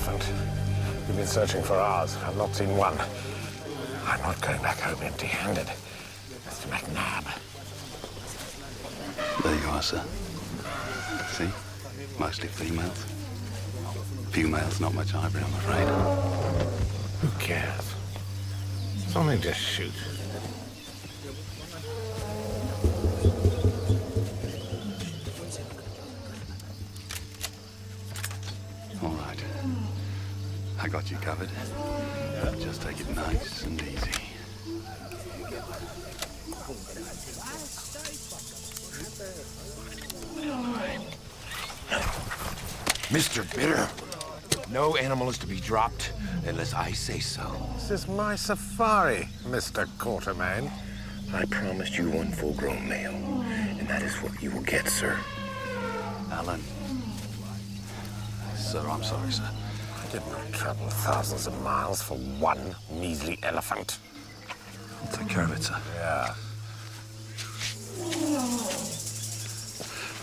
elephant. We've been searching for hours. I've not seen one. I'm not going back home empty-handed. Mr. McNabb. There you are, sir. See? Mostly females. Few males, not much ivory, I'm afraid. Who cares? It's only just shoot. All right. I got you covered. Just take it nice and easy. Mr. Bitter, no animal is to be dropped unless I say so. This is my safari, Mr. Quartermain. I promised you one full-grown male, and that is what you will get, sir. Alan. Sir, I'm sorry, sir. I did not travel thousands of miles for one measly elephant. I'll take care of it, sir. Yeah.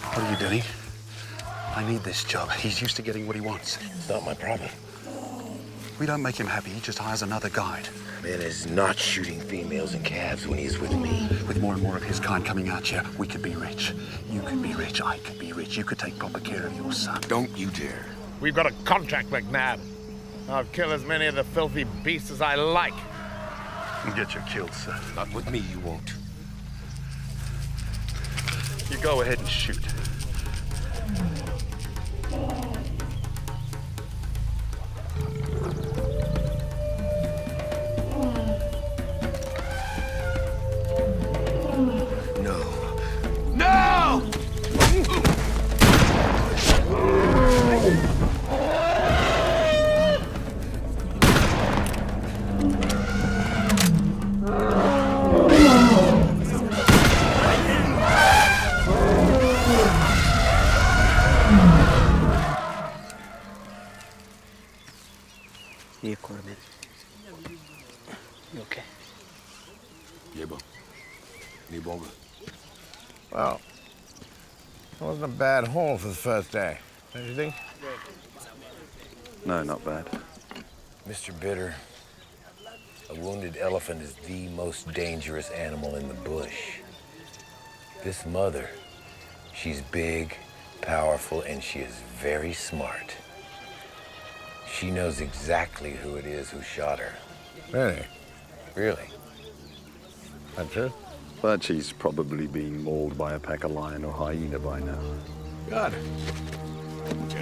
What are you doing? I need this job. He's used to getting what he wants. It's not my problem. We don't make him happy. He just hires another guide. Man is not shooting females and calves when he's with me. With more and more of his kind coming out here, we could be rich. You could be rich. I could be rich. You could take proper care of your son. Don't you dare. We've got a contract, McNabb. I'll kill as many of the filthy beasts as I like. And get you killed, sir. Not with me, you won't. You go ahead and shoot. Yeah, Quartermain. You okay? Yeah, bro. Need longer. Well, it wasn't a bad haul for the first day, don't you think? No, not bad. Mr. Bitter, a wounded elephant is the most dangerous animal in the bush. This mother, she's big, powerful, and she is very smart. She knows exactly who it is who shot her. Really? Really? That true? But she's probably been mauled by a pack of lion or hyena by now. Good.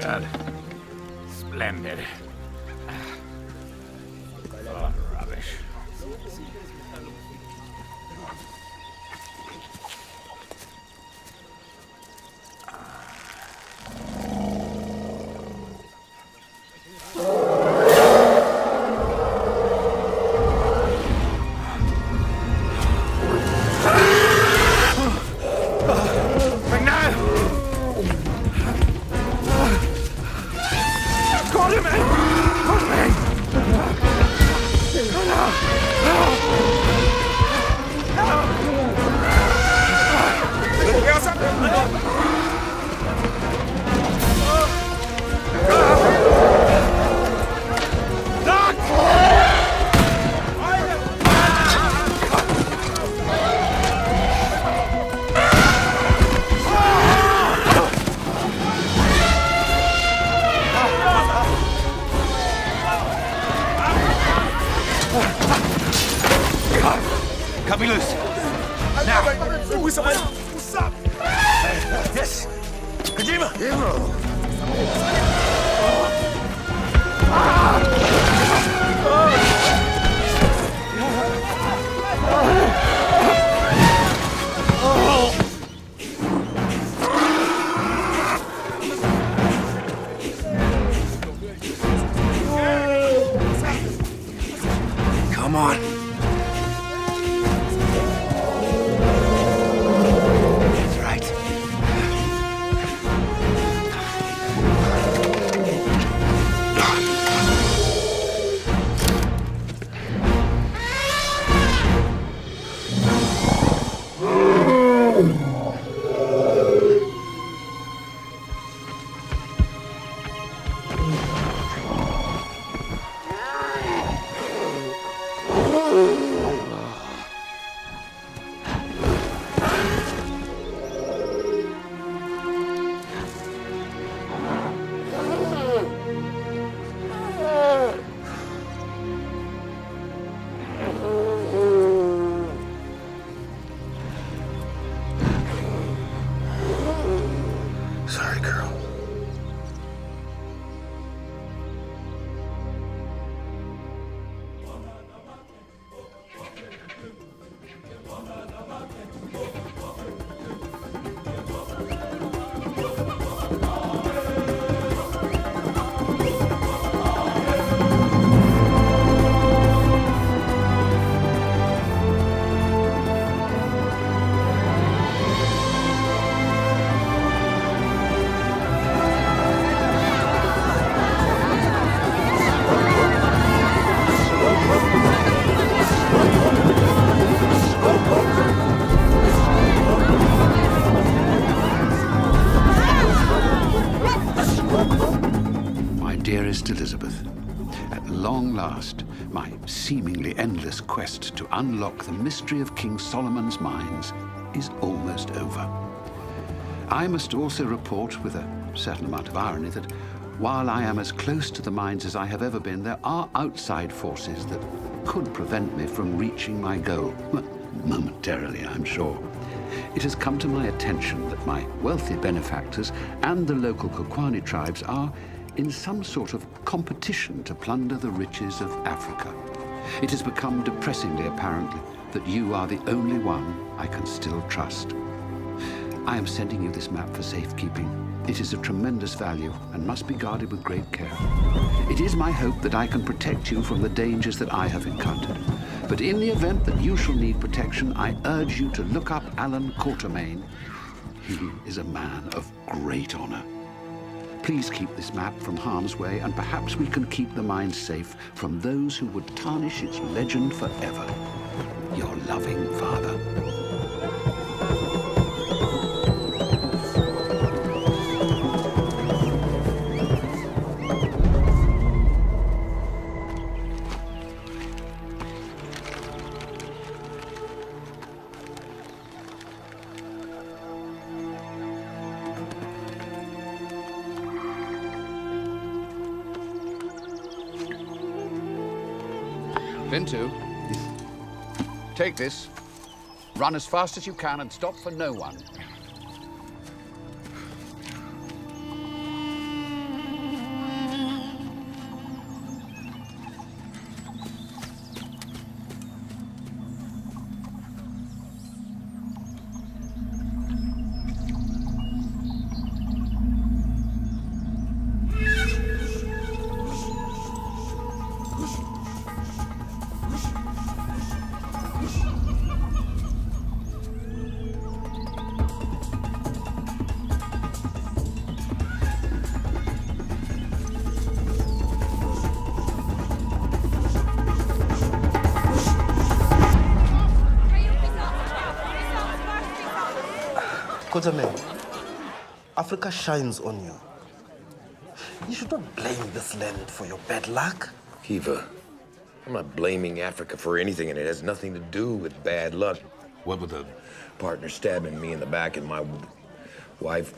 Good. Splendid. Oh, rubbish. Cut me loose. Now. What's up? Yes. Kojima. Come on. That's right. Sorry, girl. Dearest Elizabeth, at long last, my seemingly endless quest to unlock the mystery of King Solomon's mines is almost over. I must also report, with a certain amount of irony, that while I am as close to the mines as I have ever been, there are outside forces that could prevent me from reaching my goal. Momentarily, I'm sure. It has come to my attention that my wealthy benefactors and the local Kukwani tribes are in some sort of competition to plunder the riches of Africa. It has become depressingly apparent that you are the only one I can still trust. I am sending you this map for safekeeping. It is of tremendous value and must be guarded with great care. It is my hope that I can protect you from the dangers that I have encountered. But in the event that you shall need protection, I urge you to look up Alan Quatermain. He is a man of great honor. Please keep this map from harm's way, and perhaps we can keep the mine safe from those who would tarnish its legend forever. Your loving father. Bintu, take this, run as fast as you can and stop for no one. Quatermain, Africa shines on you. You should not blame this land for your bad luck. Kiva, I'm not blaming Africa for anything, and it has nothing to do with bad luck. What with the Partner stabbing me in the back and my wife.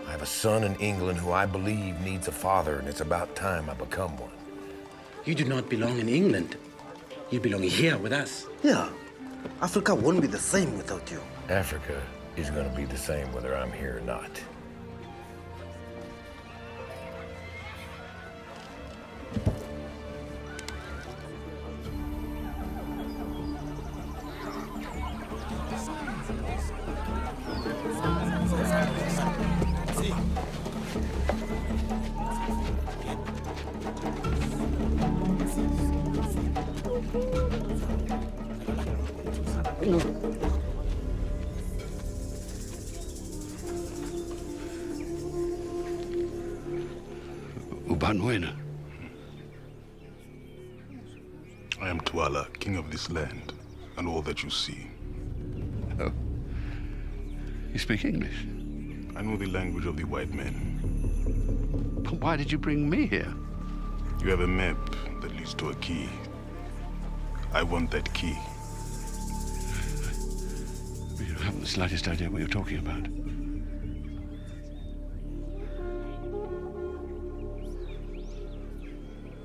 I have a son in England who I believe needs a father, and it's about time I become one. You do not belong in England. You belong here with us. Yeah, Africa won't be the same without you. Africa is going to be the same whether I'm here or not. Ubanwena. I am Tuala, king of this land, and all that you see. Oh. You speak English? I know the language of the white men. But why did you bring me here? You have a map that leads to a key. I want that key. You haven't the slightest idea what you're talking about.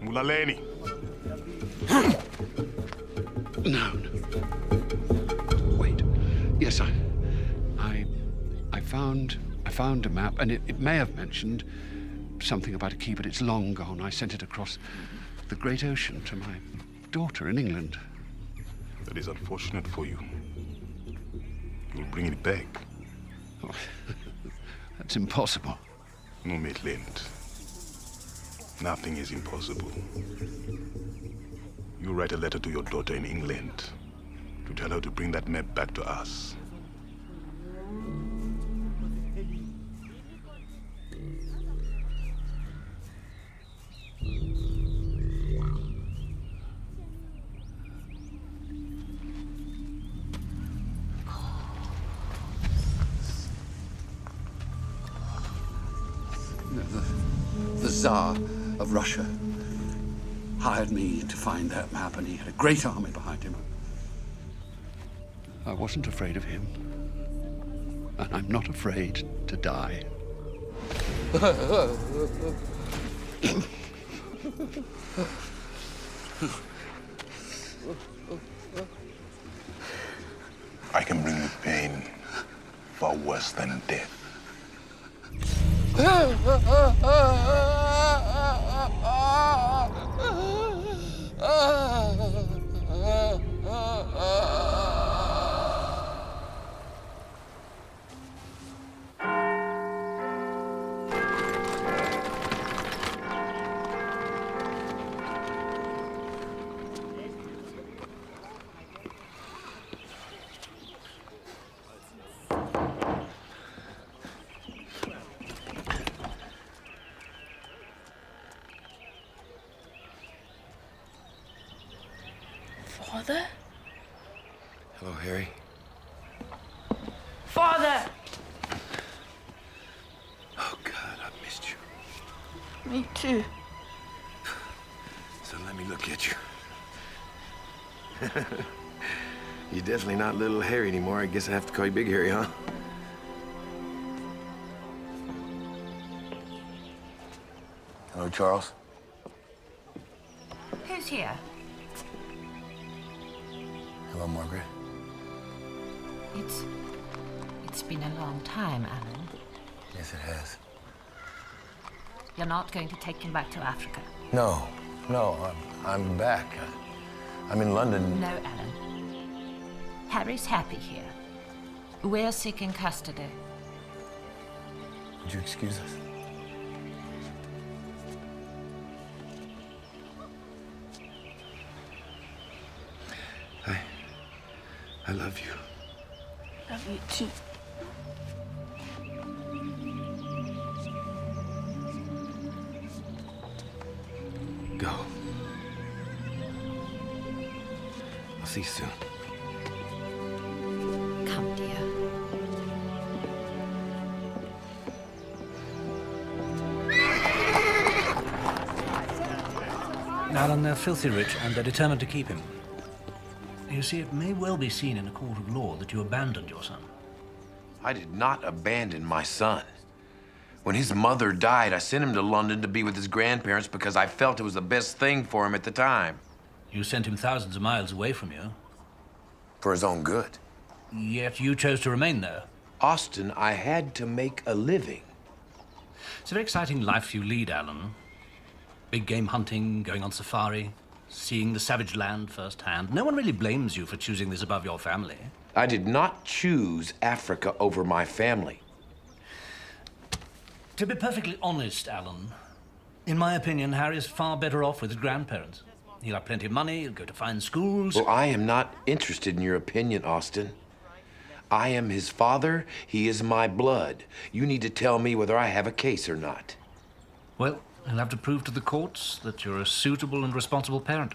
Mulaleni. No. Wait. Yes, I found a map, and it may have mentioned something about a key, but it's long gone. I sent it across the great ocean to my daughter in England. That is unfortunate for you. You'll bring it back. Oh, that's impossible. No, Maitland. Nothing is impossible. You write a letter to your daughter in England to tell her to bring that map back to us. The Tsar of Russia hired me to find that map, and he had a great army behind him. I wasn't afraid of him, and I'm not afraid to die. I can bring you pain far worse than death. Father? Hello, Harry. Father! Oh, God, I've missed you. Me too. So let me look at you. You're definitely not little Harry anymore. I guess I have to call you Big Harry, huh? Hello, Charles. Who's here? Hello, Margaret. It's been a long time, Alan. Yes, it has. You're not going to take him back to Africa? No, I'm back. I'm in London. No, Alan. Harry's happy here. We're seeking custody. Would you excuse us? I love you. Love you too. Go. I'll see you soon. Come, dear. Alan, they're filthy rich, and they're determined to keep him. You see, it may well be seen in a court of law that you abandoned your son. I did not abandon my son. When his mother died, I sent him to London to be with his grandparents because I felt it was the best thing for him at the time. You sent him thousands of miles away from you. For his own good. Yet you chose to remain there. Austin, I had to make a living. It's a very exciting life you lead, Alan. Big game hunting, going on safari, seeing the savage land firsthand. No one really blames you for choosing this above your family. I did not choose Africa over my family. To be perfectly honest, Alan, in my opinion, Harry is far better off with his grandparents. He'll have plenty of money, he'll go to fine schools. Well, I am not interested in your opinion, Austin. I am his father, he is my blood. You need to tell me whether I have a case or not. Well, he'll have to prove to the courts that you're a suitable and responsible parent.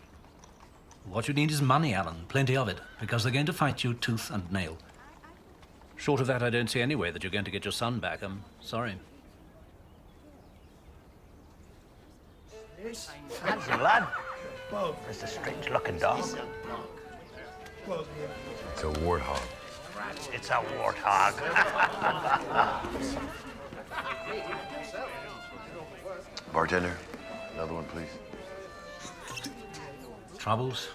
What you need is money, Alan, plenty of it, because they're going to fight you tooth and nail. Short of that, I don't see any way that you're going to get your son back. I'm sorry. Handsome lad. It's a strange-looking dog. It's a warthog. It's a warthog. Bartender, another one, please. Troubles?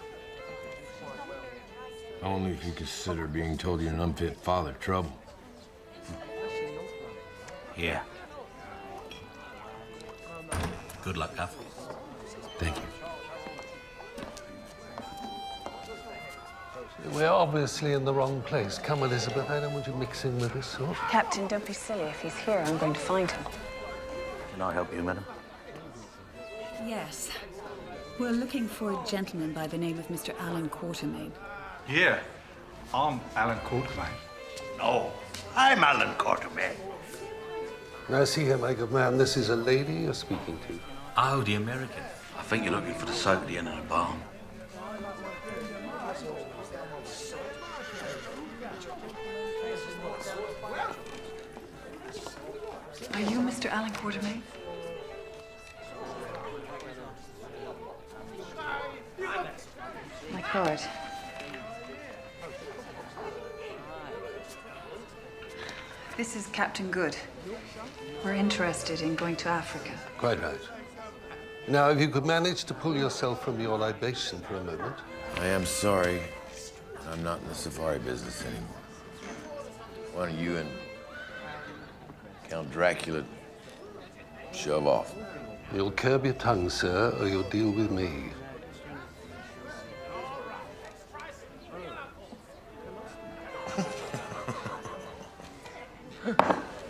Only if you consider being told you're an unfit father trouble. Here. Good luck, Duff. Thank you. We're obviously in the wrong place. Come, Elizabeth, I don't want you mixing with this sort. Captain, don't be silly. If he's here, I'm going to find him. Can I help you, madam? Yes. We're looking for a gentleman by the name of Mr. Alan Quatermain. Yeah, I'm Alan Quatermain. No, I'm Alan Quatermain. Now, see here, my good man, this is a lady you're speaking to. Oh, the American. I think you're looking for the soap at the end of the barn. Are you Mr. Alan Quatermain? My card. This is Captain Good. We're interested in going to Africa. Quite right. Now, if you could manage to pull yourself from your libation for a moment. I am sorry. I'm not in the safari business anymore. Why don't you and Count Dracula shove off? You'll curb your tongue, sir, or you'll deal with me.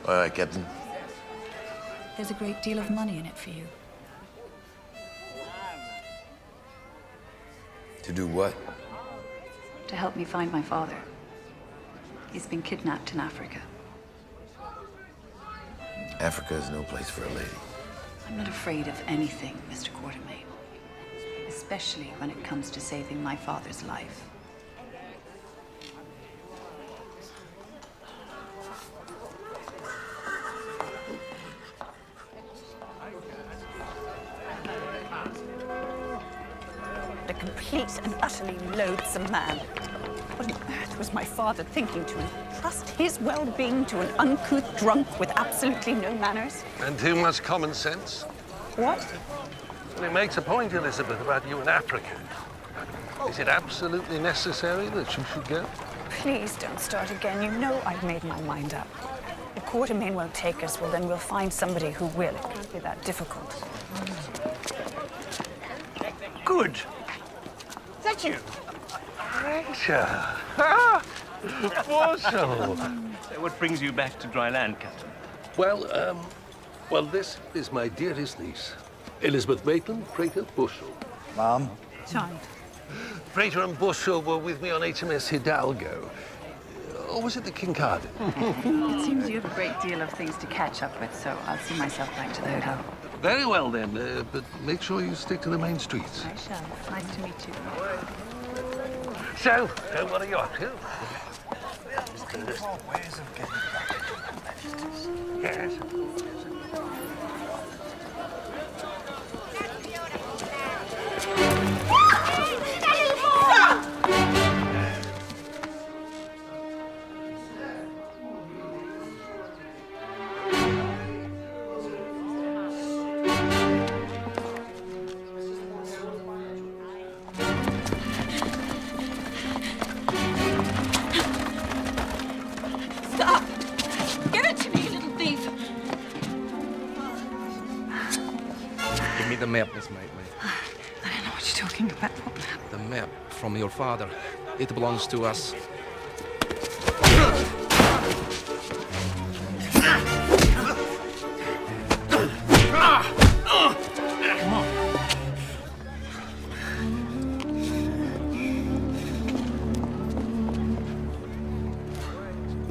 All right, Captain. There's a great deal of money in it for you. To do what? To help me find my father. He's been kidnapped in Africa. Africa is no place for a lady. I'm not afraid of anything, Mr. Quatermain. Especially when it comes to saving my father's life. A complete and utterly loathsome man. What on earth was my father thinking to entrust his well-being to an uncouth drunk with absolutely no manners? And too much common sense. What? Well, he makes a point, Elizabeth, about you in Africa. Is it absolutely necessary that you should go? Please don't start again. You know I've made my mind up. If Quatermain won't take us, well, then we'll find somebody who will. It can't be that difficult. Good. Is that you? Adventure. Ah! Bushel. What brings you back to dry land, Captain? Well, this is my dearest niece, Elizabeth Maitland, Prater Bushel. Mom? Child. Prater and Bushel were with me on HMS Hidalgo. Or was it the Kincardine? It seems you have a great deal of things to catch up with, so I'll see myself back to the hotel. Very well, then. But make sure you stick to the main streets. I shall. Nice to meet you. So, what are you up to? Ways of getting back to the Yes. Stop! Give it to me, you little thief! Give me the map, Miss Maitland. I don't know what you're talking about. What map? The map from your father. It belongs to us.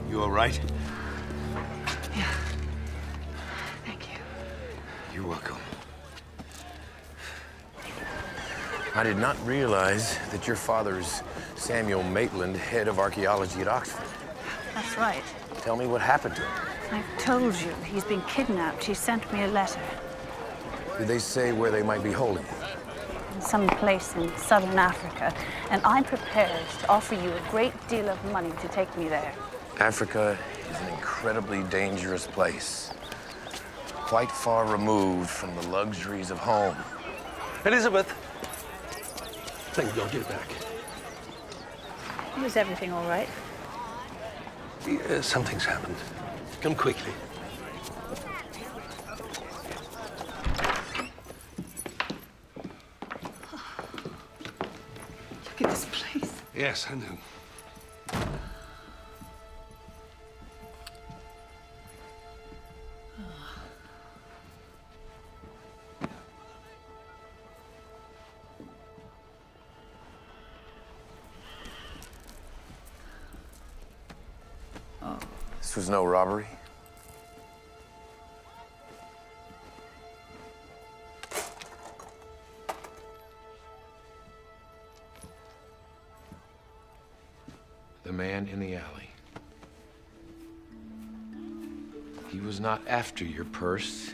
You all right? Yeah. Thank you. You're welcome. I did not realize that your father is Samuel Maitland, head of archaeology at Oxford. That's right. Tell me what happened to him. I've told you. He's been kidnapped. He sent me a letter. Did they say where they might be holding him? In some place in southern Africa. And I'm prepared to offer you a great deal of money to take me there. Africa is an incredibly dangerous place. Quite far removed from the luxuries of home. Elizabeth. Thank God you're back. Was everything all right? Something's happened. Come quickly. Look at this place. Yes, I know. This was no robbery. The man in the alley. He was not after your purse.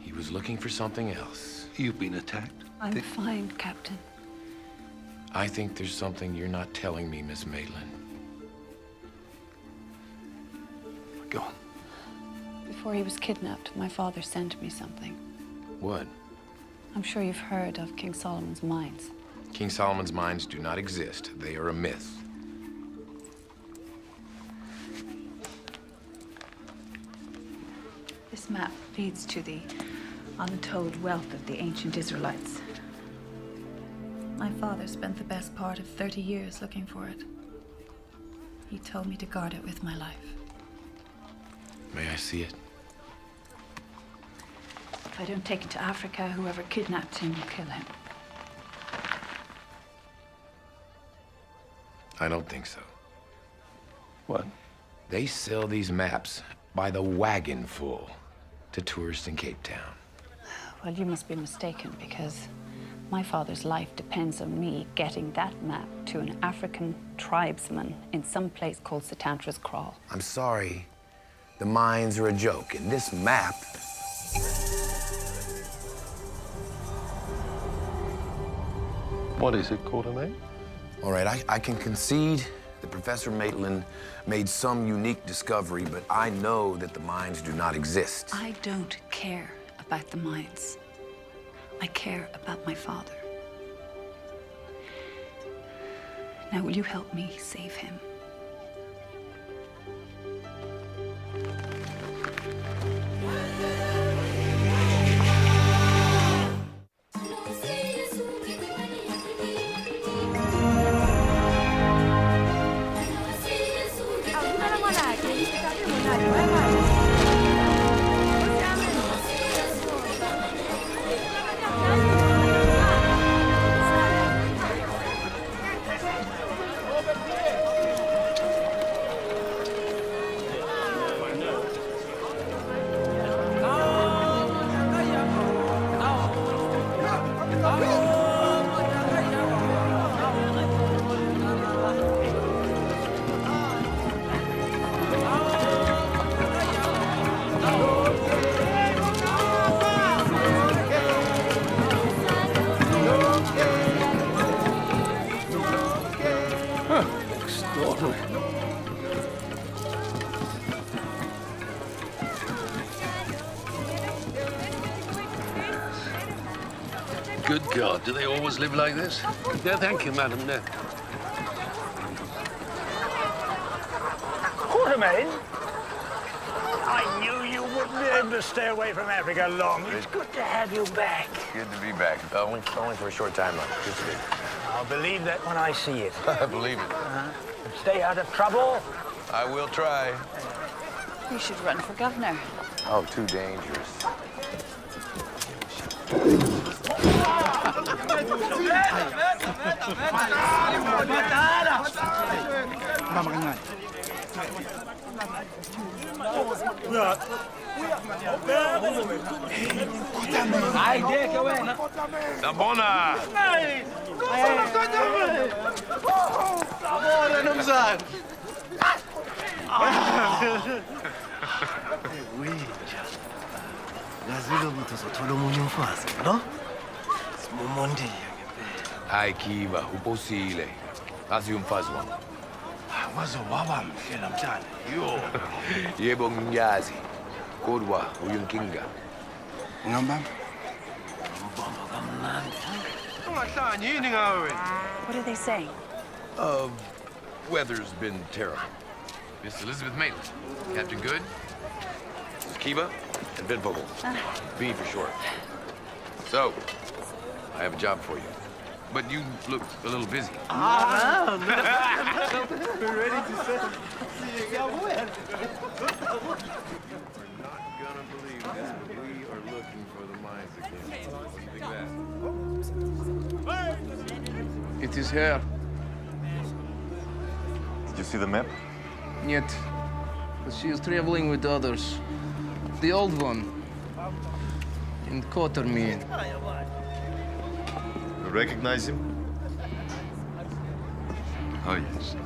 He was looking for something else. You've been attacked? I'm fine, Captain. I think there's something you're not telling me, Miss Maitland. Go on. Before he was kidnapped, my father sent me something. What? I'm sure you've heard of King Solomon's mines. King Solomon's mines do not exist. They are a myth. This map leads to the untold wealth of the ancient Israelites. My father spent the best part of 30 years looking for it. He told me to guard it with my life. May I see it? If I don't take it to Africa, whoever kidnapped him will kill him. I don't think so. What? They sell these maps by the wagon full to tourists in Cape Town. Well, you must be mistaken, because my father's life depends on me getting that map to an African tribesman in some place called Satantra's Kraal. I'm sorry. The mines are a joke, and this map... What is it, Quatermain? All right, I can concede that Professor Maitland made some unique discovery, but I know that the mines do not exist. I don't care about the mines. I care about my father. Now, will you help me save him? Good God, do they always live like this? No, thank you, madam, no. Quatermain? I knew you wouldn't be able to stay away from Africa long. It's good to have you back. Good to be back. Only for a short time, though. Good to be. I'll believe that when I see it. I believe it. Stay out of trouble. I will try. You should run for governor. Oh, too dangerous. Nabona! Hayi Kiba, uposile. Azi umfazi wami. Wazo waba mhle namhlanje. Yo. Yebo ngiyazi. Kodwa uyinkinga. Ngamba. Mbombo kamnandi. What are they saying? Weather's been terrible. Miss Elizabeth Maitland. Captain Good. This is Kiva and Vin Vogel. V for short. So, I have a job for you. But you look a little busy. We're ready to settle. Not gonna believe this, but we are looking for the mines again. What do you think of that? It is her. Did you see the map? Yet. But she is traveling with others. The old one. In Quatermain. You recognize him? Oh, yes.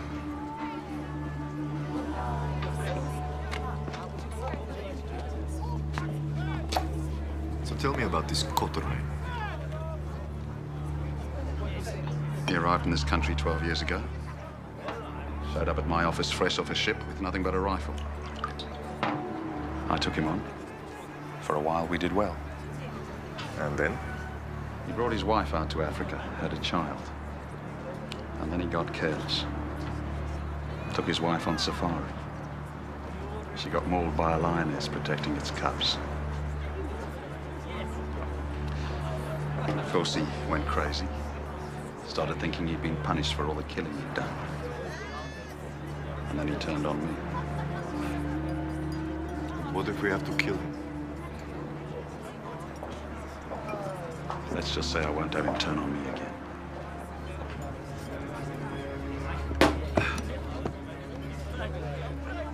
So tell me about this Quatermain. He arrived in this country 12 years ago. Showed up at my office fresh off a ship with nothing but a rifle. I took him on. For a while, we did well. And then? He brought his wife out to Africa, had a child. And then he got careless. Took his wife on safari. She got mauled by a lioness protecting its cubs. Of course, he went crazy. Started thinking he'd been punished for all the killing he'd done. And then he turned on me. What if we have to kill him? Let's just say I won't have him turn on me again.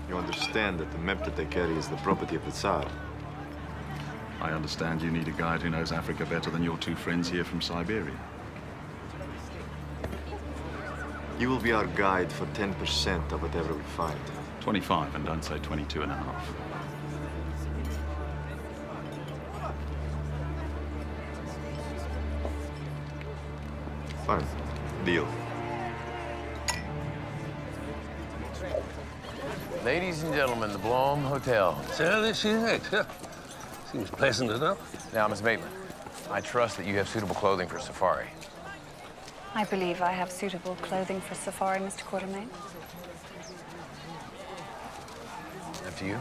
You understand that the map that they carry is the property of the Tsar. I understand you need a guide who knows Africa better than your two friends here from Siberia. You will be our guide for 10% of whatever we find. 25, and don't say 22 and a half. Fine. Deal. Ladies and gentlemen, the Blom Hotel. So this is it. Seems pleasant enough. Now, Miss Maitland, I trust that you have suitable clothing for safari. I believe I have suitable clothing for safari, Mr. Quatermain. Up to you.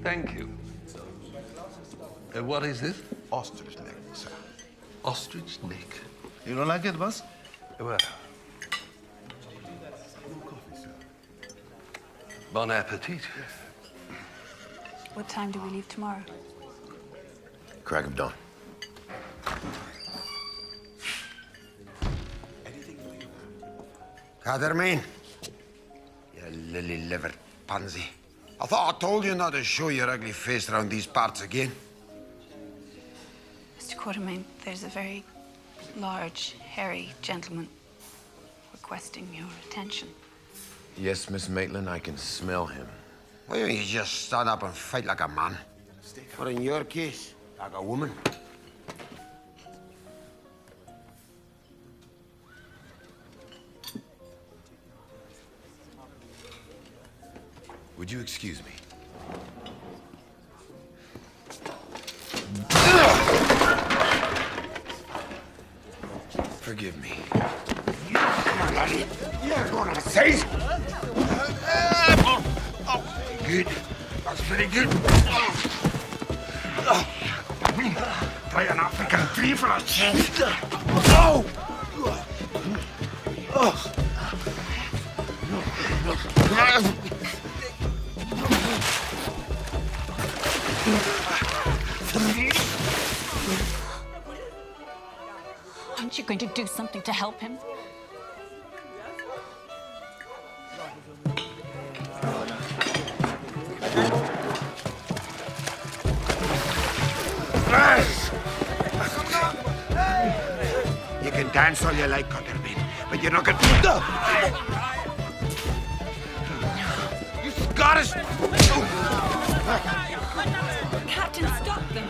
Thank you. What is this? Ostrich neck, sir. Ostrich neck. You don't like it, boss? Well. Bon appetit. What time do we leave tomorrow? Crack of dawn. Quatermain, you lily-livered pansy. I thought I told you not to show your ugly face around these parts again. Mr. Quatermain, there's a very large, hairy gentleman requesting your attention. Yes, Miss Maitland, I can smell him. Why don't you just stand up and fight like a man? Or in your case, like a woman. Would you excuse me? Forgive me. You're gonna say. Good. That's very good. Play an African tree for a change. Oh! Aren't you going to do something to help him? You can dance all you like, Quatermain, but you're not gonna. You Scottish! Captain, stop them!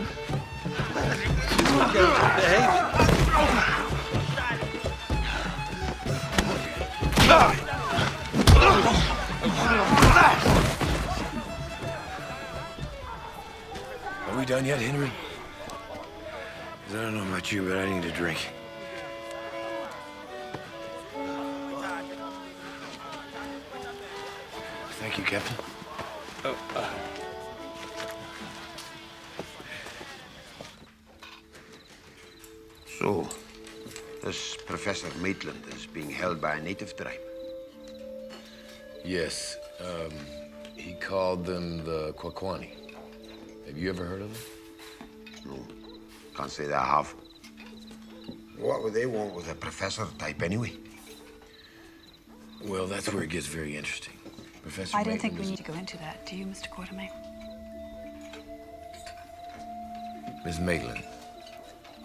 done yet, Henry? 'Cause I don't know about you, but I need a drink. Thank you, Captain. So, this Professor Maitland is being held by a native tribe. Yes, he called them the Kwakwani. Have you ever heard of them? No, can't say that I have. What would they want with a professor type anyway? Well, that's where it gets very interesting. Professor I don't Maitland think we is- need to go into that, do you, Mr. Quartermain? Miss Maitland,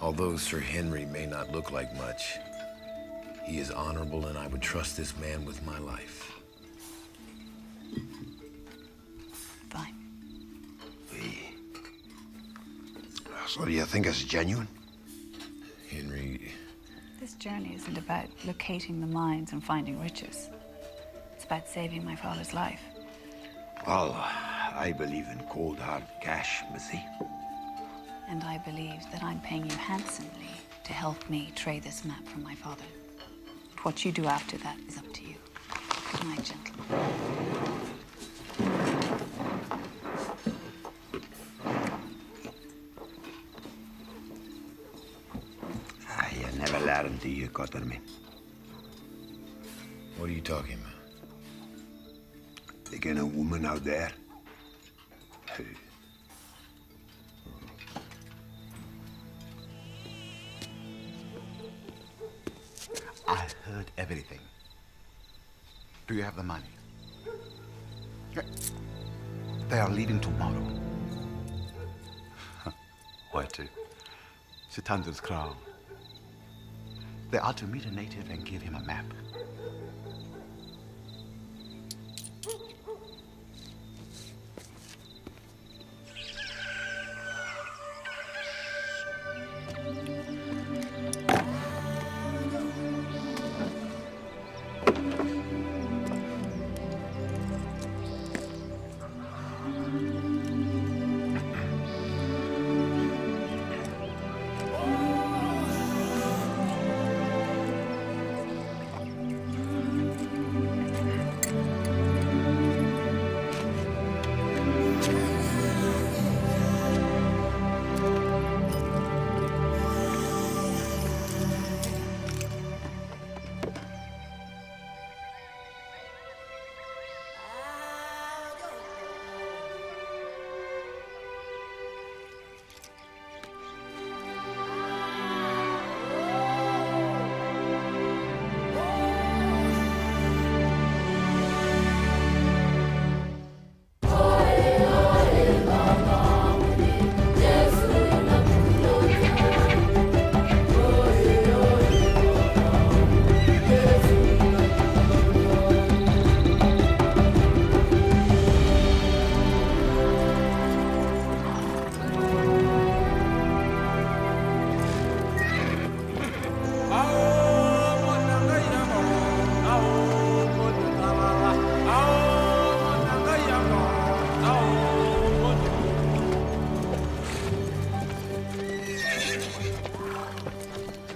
although Sir Henry may not look like much, he is honorable, and I would trust this man with my life. Fine. So do you think it's genuine? Henry... This journey isn't about locating the mines and finding riches. It's about saving my father's life. Well, I believe in cold, hard cash, Missy. And I believe that I'm paying you handsomely to help me trade this map from my father. What you do after that is up to you. Good night, gentlemen. You never learn, do you, Cotterman? What are you talking about? Taking a woman out there. I heard everything. Do you have the money? They are leaving tomorrow. Where to? Sitander's crown. They are to meet a native and give him a map.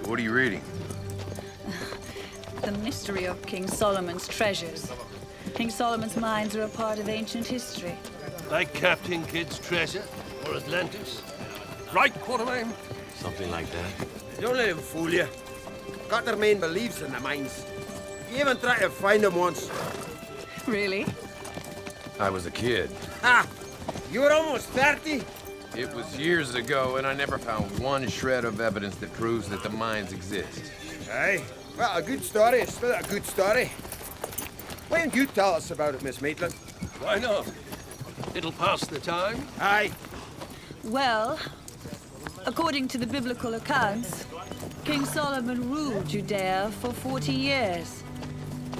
What are you reading? The mystery of King Solomon's treasures. King Solomon's mines are a part of ancient history. Like Captain Kidd's treasure, or Atlantis. Right, Quartermain? Something like that. Don't let him fool you. Cottermain believes in the mines. He even tried to find them once. Really? I was a kid. Ah! You were almost 30? It was years ago, and I never found one shred of evidence that proves that the mines exist. Aye. Well, a good story is still a good story. Why don't you tell us about it, Miss Maitland? Why not? It'll pass the time. Aye. Well, according to the biblical accounts, King Solomon ruled Judea for 40 years.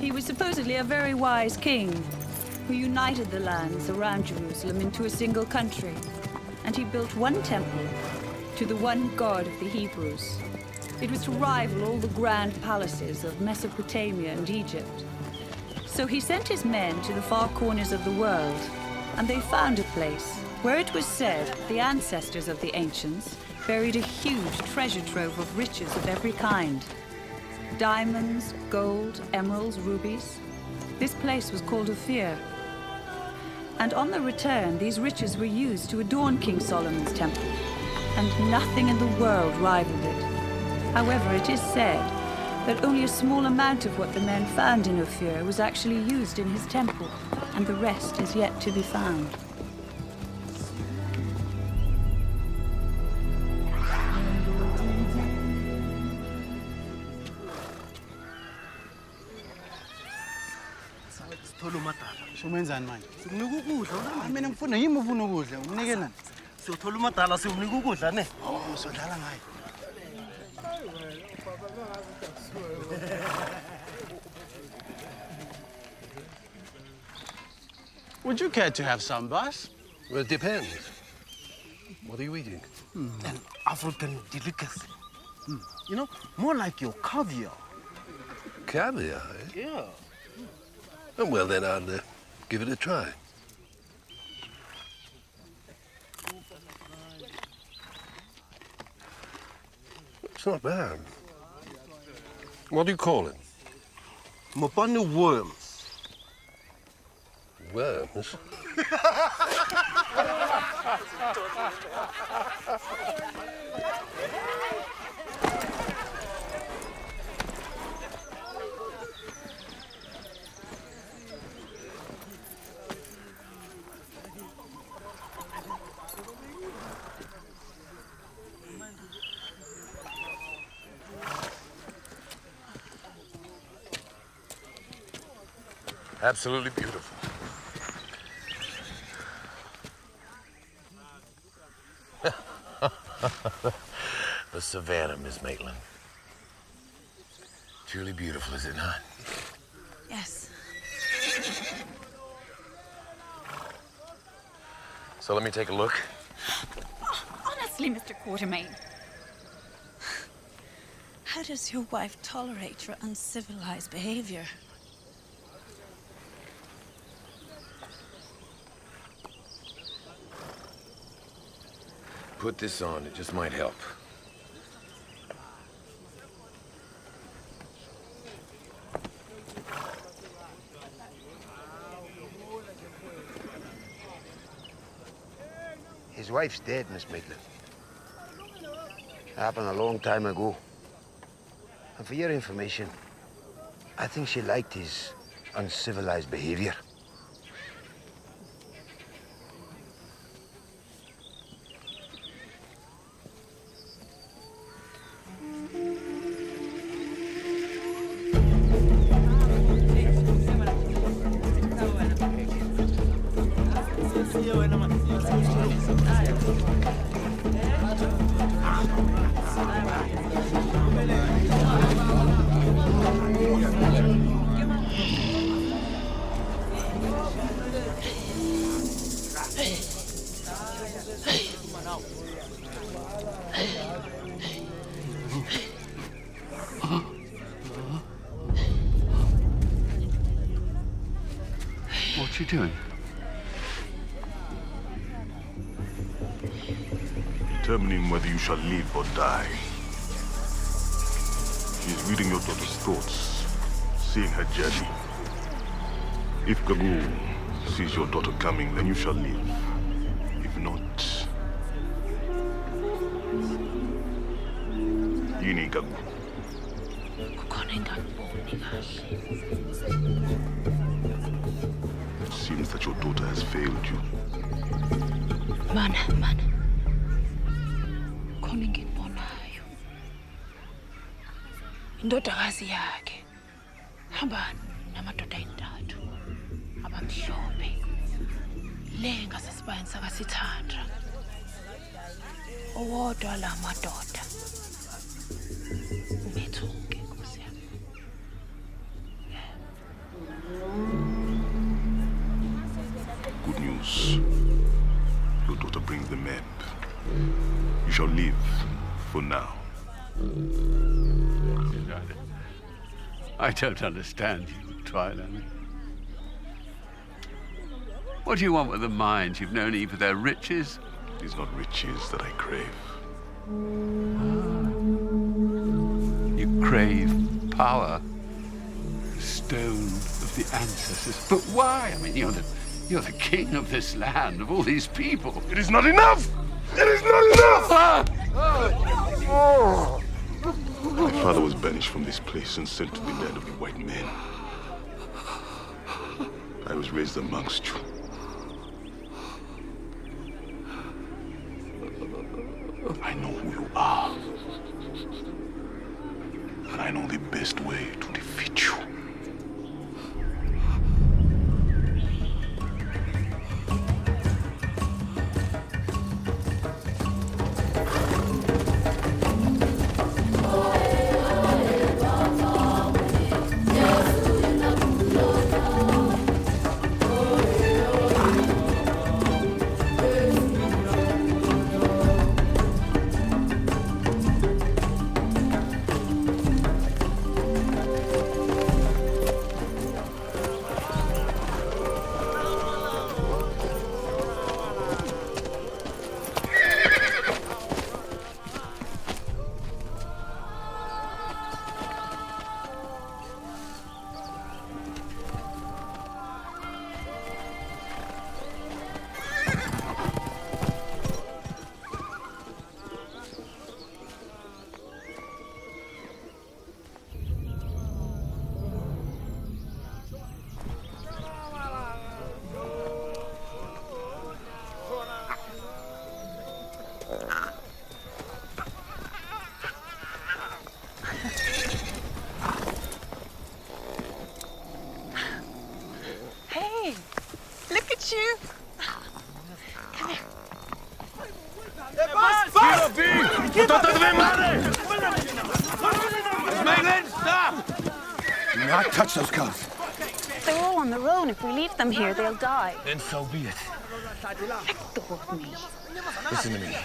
He was supposedly a very wise king who united the lands around Jerusalem into a single country. And he built one temple to the one God of the Hebrews. It was to rival all the grand palaces of Mesopotamia and Egypt. So he sent his men to the far corners of the world and they found a place where it was said the ancestors of the ancients buried a huge treasure trove of riches of every kind. Diamonds, gold, emeralds, rubies. This place was called Ophir. And on the return, these riches were used to adorn King Solomon's temple, and nothing in the world rivaled it. However, it is said that only a small amount of what the men found in Ophir was actually used in his temple, and the rest is yet to be found. Umenzani manje? Sikunika ukudla. Mina ngifuna yimi ufuna ukudla. Unginike nani? Siyothola umadala siwunika ukudla ne. Oh, sodlala ngayo. Would you care to have some, boss? Well, it depends. What are you eating? An African delicacy. You know, more like your caviar. Caviar, eh? Yeah. Oh, well, then I'll give it a try. It's not bad. What do you call it? Mopane worms. Worms? Absolutely beautiful. The savannah, Miss Maitland. Truly beautiful, is it not? Yes. So let me take a look. Honestly, Mr. Quatermain, how does your wife tolerate your uncivilized behavior? Put this on, it just might help. His wife's dead, Miss Maitland. Happened a long time ago. And for your information, I think she liked his uncivilized behavior. What's she doing? Determining whether you shall live or die. She is reading your daughter's thoughts, seeing her journey. If Gagu sees your daughter coming, then you shall live. If not, Yini Gagu. It seems that your daughter has failed you. Mana. Khona engikubonayo. Indodakazi yakhe hamba namadoda ayintathu abamhlophe. Le ngasesibayeni sakaSithandra. Owodwa la madoda. Ubethuke Nkosi yami. Good news. Your daughter brings the map. You shall live for now. I don't understand you, Twyla. What do you want with the mines? You've no need for their riches. It is not riches that I crave. You crave power. The stone of the ancestors. But why? I mean, you're the king of this land, of all these people. It is not enough! It is not enough! My father was banished from this place and sent to the land of the white men. I was raised amongst you. I know who you are. And I know the best way to defeat you. Hey, look at you. Come here. Maitland, stop! Do not touch those cubs. They're all on their own. If we leave them here, they'll die. Then so be it. Let go of me. Listen to me.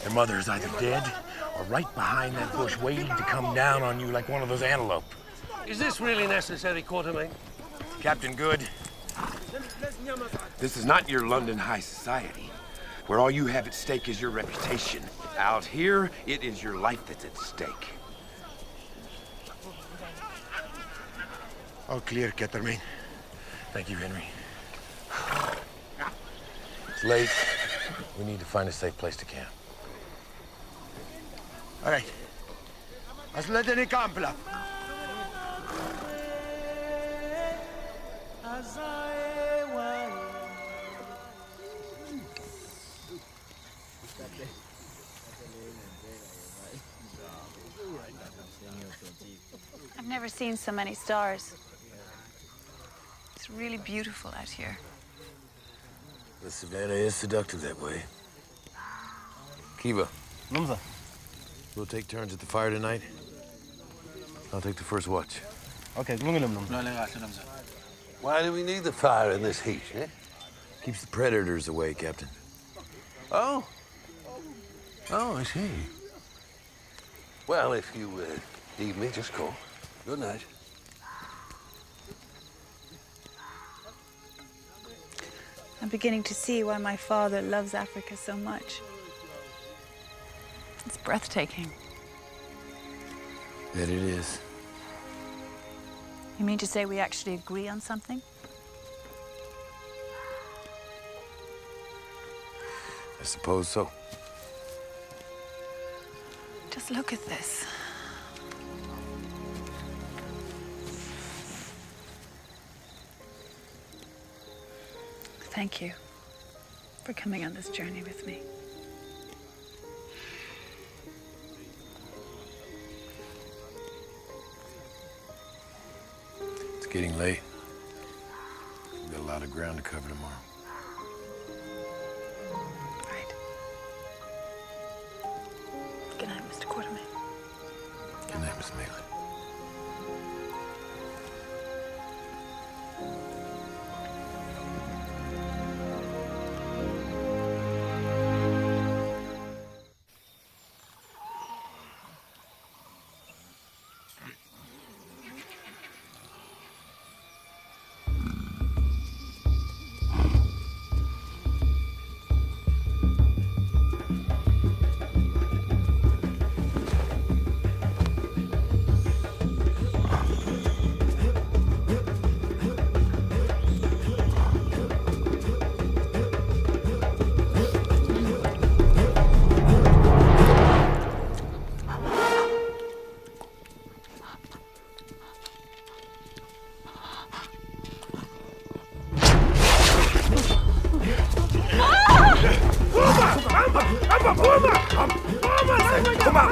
Their mother is either dead or right behind that bush waiting to come down on you like one of those antelope. Is this really necessary, Quatermain? Captain Good, this is not your London high society, where all you have at stake is your reputation. Out here, it is your life that's at stake. All clear, Quatermain. Thank you, Henry. It's late. We need to find a safe place to camp. All right. Asledeni kampla. I've never seen so many stars. It's really beautiful out here. The savannah is seductive that way. Kiva. Numza. We'll take turns at the fire tonight. I'll take the first watch. Okay, Why do we need the fire in this heat, eh? Keeps the predators away, Captain. Oh? Oh, I see. Well, if you need me, just call. Good night. I'm beginning to see why my father loves Africa so much. It's breathtaking. That it is. You mean to say we actually agree on something? I suppose so. Just look at this. Thank you for coming on this journey with me. It's getting late. We've got a lot of ground to cover tomorrow. Good night, Mr. Quatermain. Good night, Miss Maitland. Come on!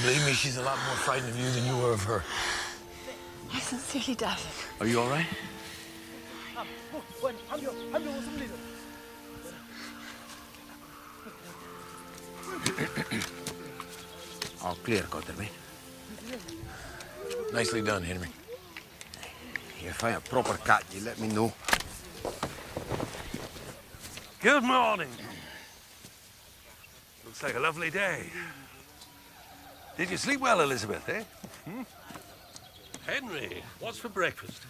Believe me, she's a lot more frightened of you than you were of her. I sincerely doubt it. Are you all right? All clear, Quatermain. Nicely done, Henry. If I a proper cat, you let me know. Good morning. Looks like a lovely day. Did you sleep well, Elizabeth, eh? Henry, what's for breakfast?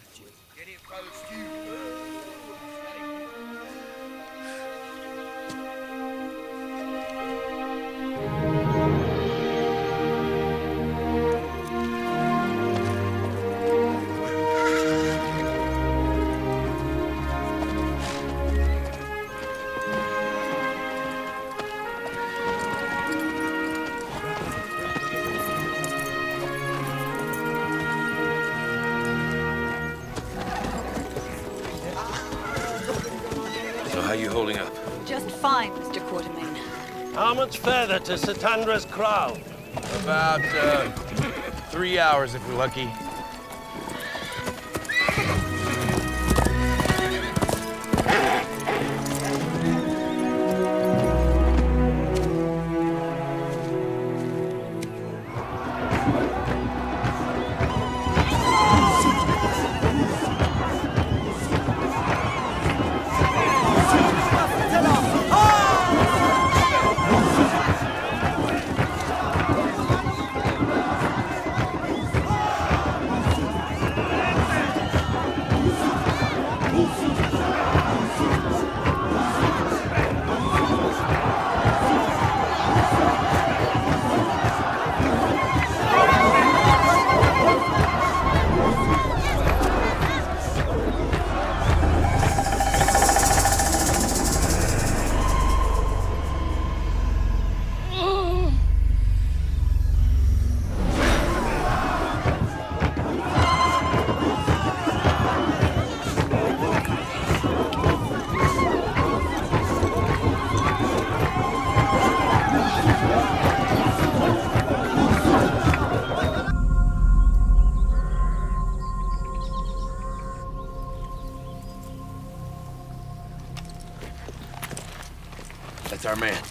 So how you holding up? Just fine, Mr. Quatermain. How much further to Satandra's crown? About 3 hours if we're lucky. That's our man.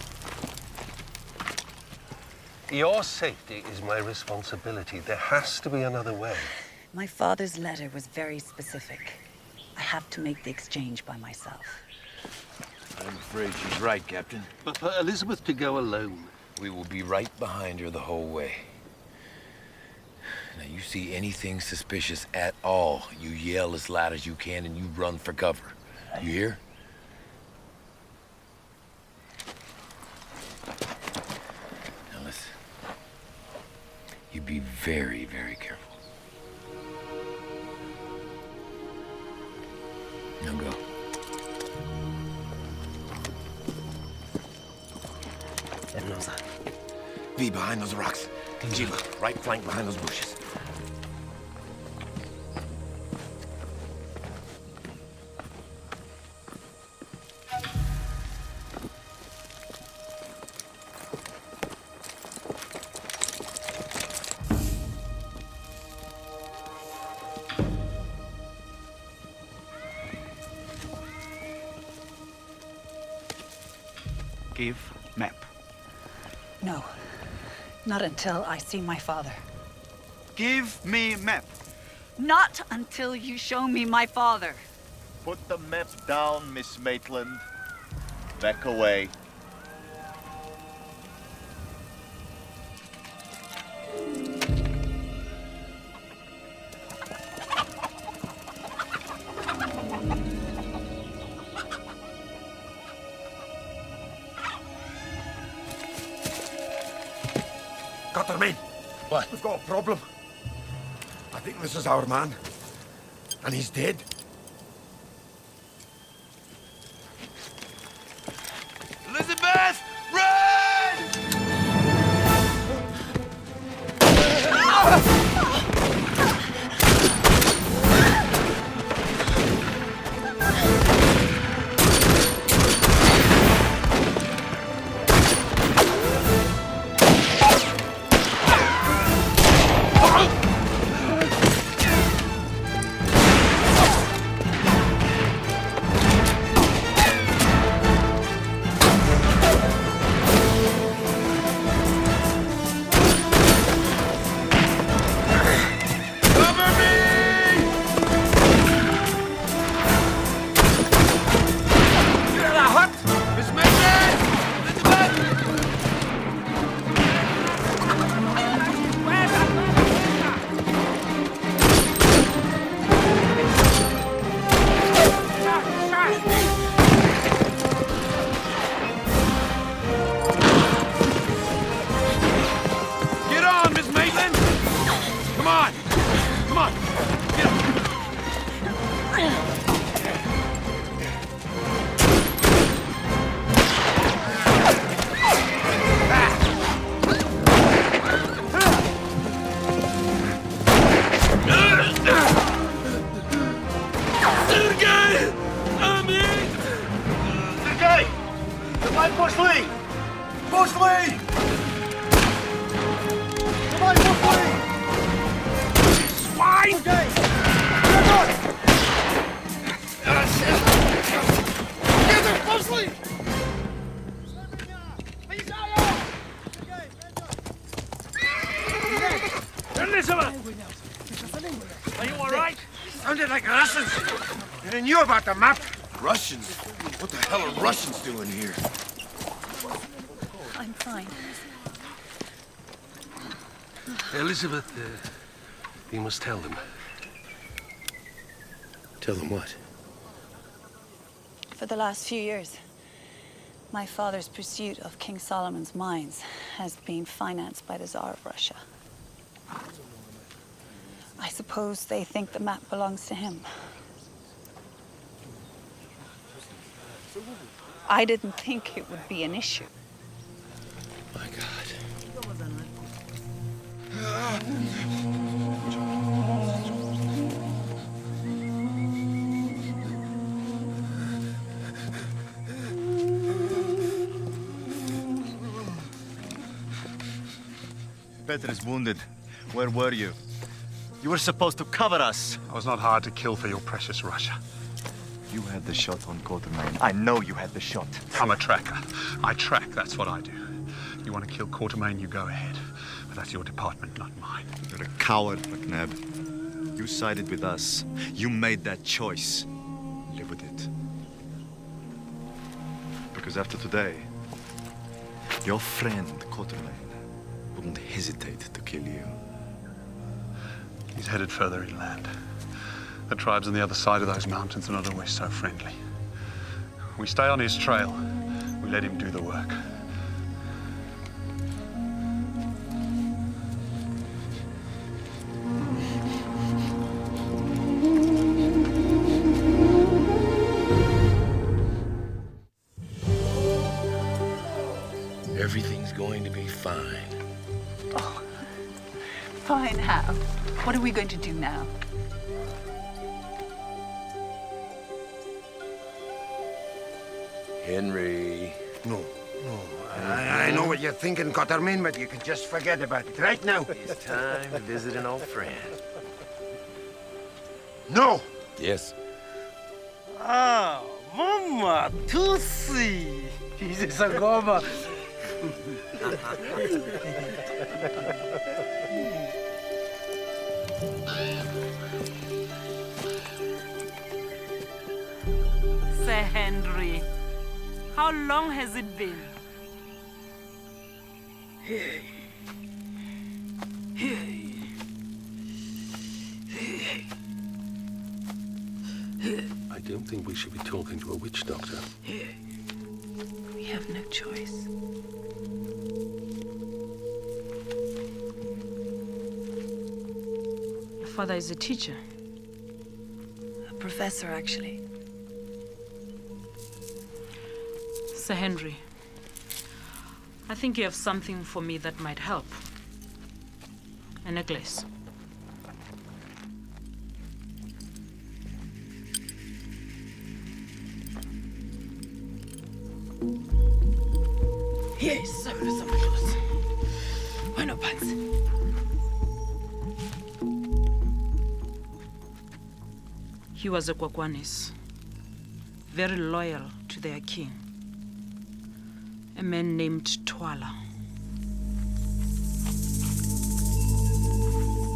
Your safety is my responsibility. There has to be another way. My father's letter was very specific. I have to make the exchange by myself. I'm afraid she's right, Captain. But for Elizabeth to go alone... We will be right behind her the whole way. Now, you see anything suspicious at all, you yell as loud as you can and you run for cover. You hear? Now listen. You be very, very careful. Now go. V behind those rocks. Jiva, right flank behind those bushes. Give map. No. Not until I see my father. Give me map. Not until you show me my father. Put the map down, Miss Maitland. Back away. Quatermain! What? We've got a problem. I think this is our man. And he's dead. Elizabeth! Run! Are you all right? Sounded like Russians. And I knew about the map. Russians? What the hell are Russians doing here? I'm fine. Elizabeth, you must tell them. Tell them what? For the last few years, my father's pursuit of King Solomon's mines has been financed by the Tsar of Russia. I suppose they think the map belongs to him. I didn't think it would be an issue. My God. Peter is wounded. Where were you? You were supposed to cover us. I was not hard to kill for your precious Russia. You had the shot on Quatermain. I know you had the shot. I'm a tracker. I track, that's what I do. You want to kill Quatermain, you go ahead. But that's your department, not mine. You're a coward, McNabb. You sided with us. You made that choice. Live with it. Because after today, your friend Quatermain wouldn't hesitate to kill you. He's headed further inland. The tribes on the other side of those mountains are not always so friendly. We stay on his trail. We let him do the work. Everything's going to be fine. Oh, fine how? What are we going to do now? Henry. No. I know what you're thinking, Quatermain, but you can just forget about it right now. It's time to visit an old friend. No! Yes. Ah, Mama, Tusi. Jesus, Agoma. Sir Henry, how long has it been? I don't think we should be talking to a witch doctor. We have no choice. Your father is a teacher. A professor, actually. Sir Henry, I think you have something for me that might help. A necklace. Yes, why not pants? He was a Kwakwanis, very loyal to their king. A man named Twala.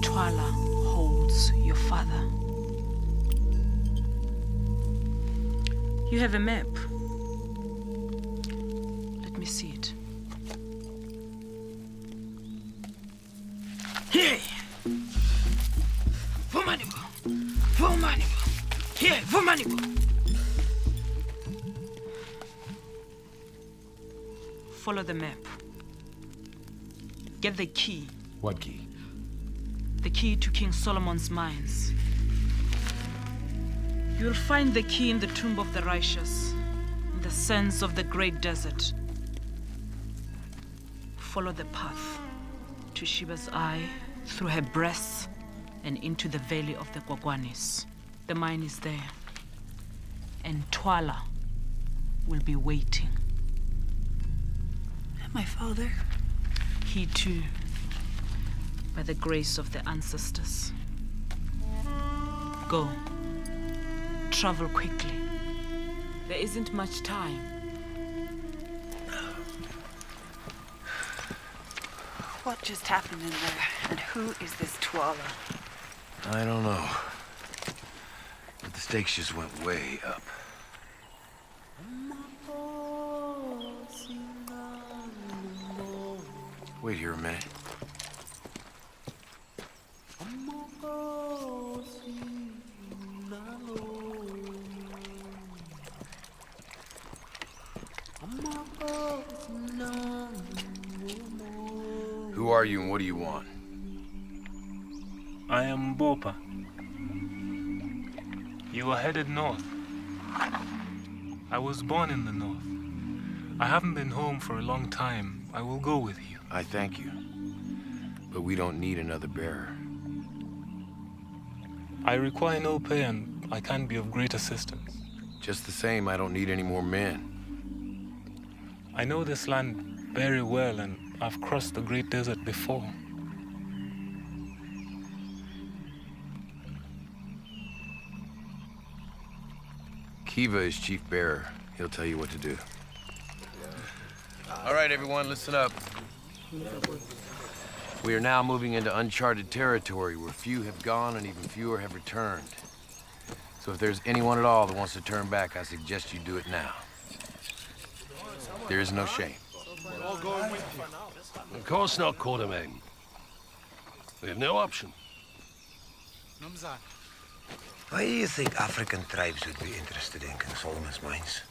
Twala holds your father. You have a map. Let me see it. Here! Vumanibo! Here, Vumanibo! Follow the map. Get the key. What key? The key to King Solomon's mines. You'll find the key in the tomb of the righteous, in the sands of the great desert. Follow the path to Sheba's eye, through her breasts, and into the valley of the Kwakwanis. The mine is there. And Twala will be waiting. My father? He too, by the grace of the ancestors. Go. Travel quickly. There isn't much time. What just happened in there? And who is this Tuala? I don't know. But the stakes just went way up. Wait here a minute. Who are you and what do you want? I am Bopa. You are headed north. I was born in the north. I haven't been home for a long time. I will go with you. I thank you. But we don't need another bearer. I require no pay and I can be of great assistance. Just the same, I don't need any more men. I know this land very well and I've crossed the great desert before. Kiva is chief bearer. He'll tell you what to do. All right, everyone, listen up. We are now moving into uncharted territory where few have gone and even fewer have returned. So if there's anyone at all that wants to turn back, I suggest you do it now. There is no shame. Of course not, Quatermain. We have no option. Why do you think African tribes would be interested in King Solomon's mines?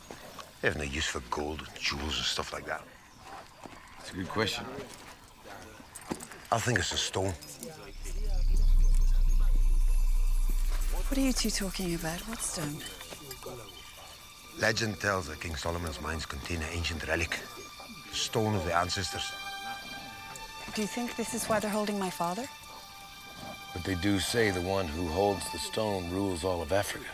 They have no use for gold and jewels and stuff like that. That's a good question. I think it's a stone. What are you two talking about? What stone? Legend tells that King Solomon's mines contain an ancient relic, the stone of the ancestors. Do you think this is why they're holding my father? But they do say the one who holds the stone rules all of Africa.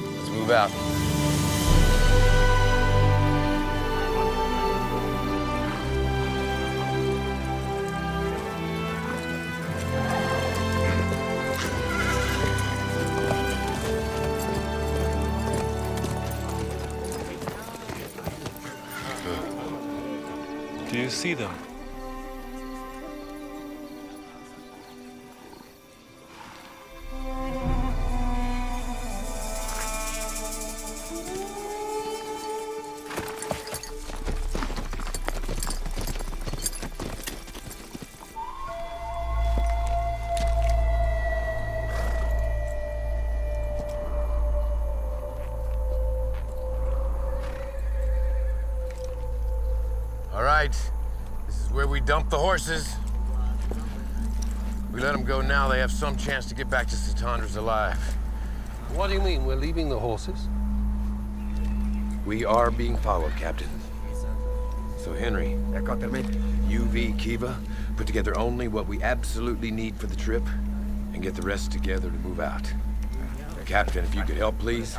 Let's move out. Do you see them? All right, this is where we dump the horses. We let them go now, they have some chance to get back to Satandras alive. What do you mean, we're leaving the horses? We are being followed, Captain. So Henry, you, V, Kiva, put together only what we absolutely need for the trip and get the rest together to move out. Captain, if you could help, please.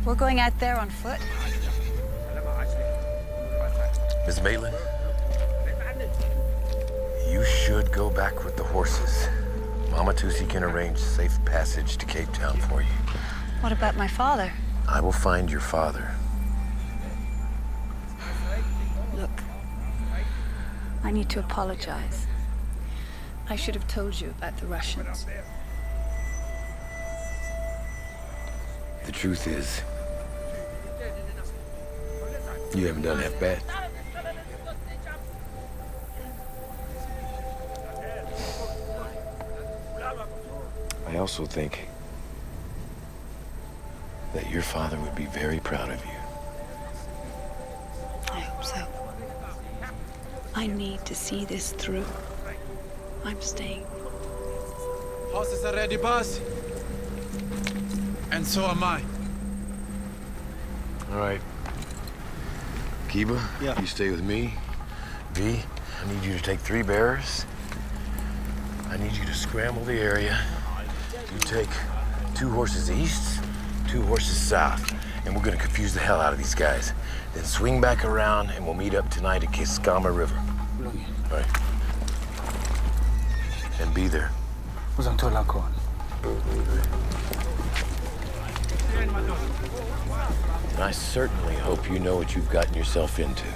We're going out there on foot? Miss Maitland, you should go back with the horses. Mama Tusi can arrange safe passage to Cape Town for you. What about my father? I will find your father. Look, I need to apologize. I should have told you about the Russians. The truth is, you haven't done half bad. I also think that your father would be very proud of you. I hope so. I need to see this through. I'm staying. Horses are ready, boss. And so am I. All right. Kiva, Yeah. you stay with me. V, I need you to take 3 bearers. I need you to scramble the area. You take 2 horses east, 2 horses south, and we're gonna confuse the hell out of these guys. Then swing back around and we'll meet up tonight at Kiskama River. All right. And be there. And I certainly hope you know what you've gotten yourself into.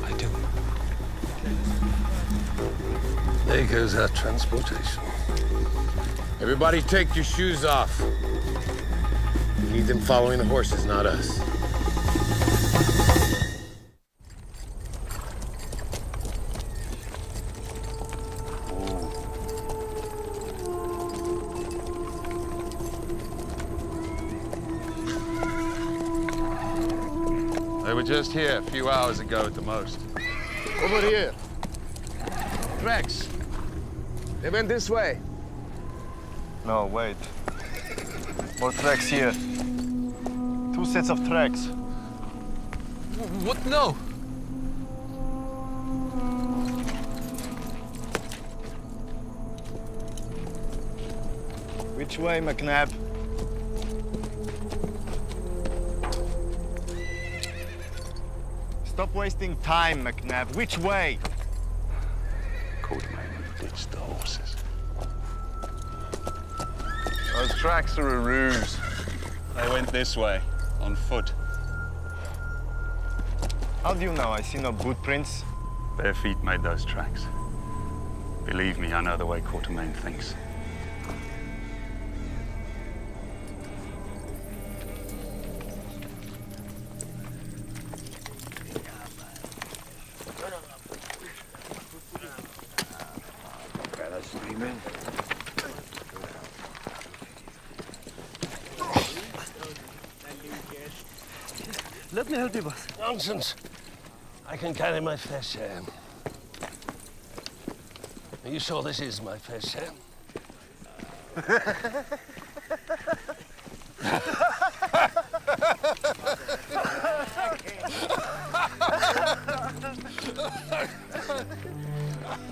I do. There goes our transportation. Everybody take your shoes off. We need them following the horses, not us. They were just here a few hours ago at the most. Over here. Tracks. They went this way. No, wait. More tracks here. 2 sets of tracks. What? No. Which way, McNabb? Stop wasting time, McNabb. Which way? Quatermain ditched the horses. Those tracks are a ruse. They went this way, on foot. How do you know? I see no boot prints. Bare feet made those tracks. Believe me, I know the way Quatermain thinks. Let me help you, boss. Nonsense. I can carry my fair share. Are you sure this is my fair share?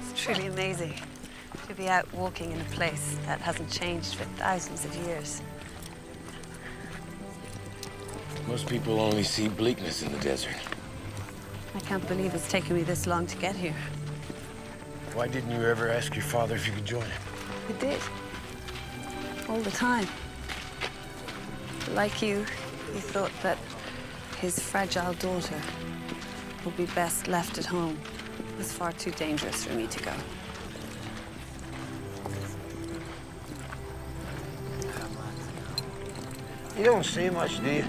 It's truly amazing to be out walking in a place that hasn't changed for thousands of years. Most people only see bleakness in the desert. I can't believe it's taken me this long to get here. Why didn't you ever ask your father if you could join him? I did. All the time. Like you, he thought that his fragile daughter would be best left at home. It was far too dangerous for me to go. You don't see much, do you?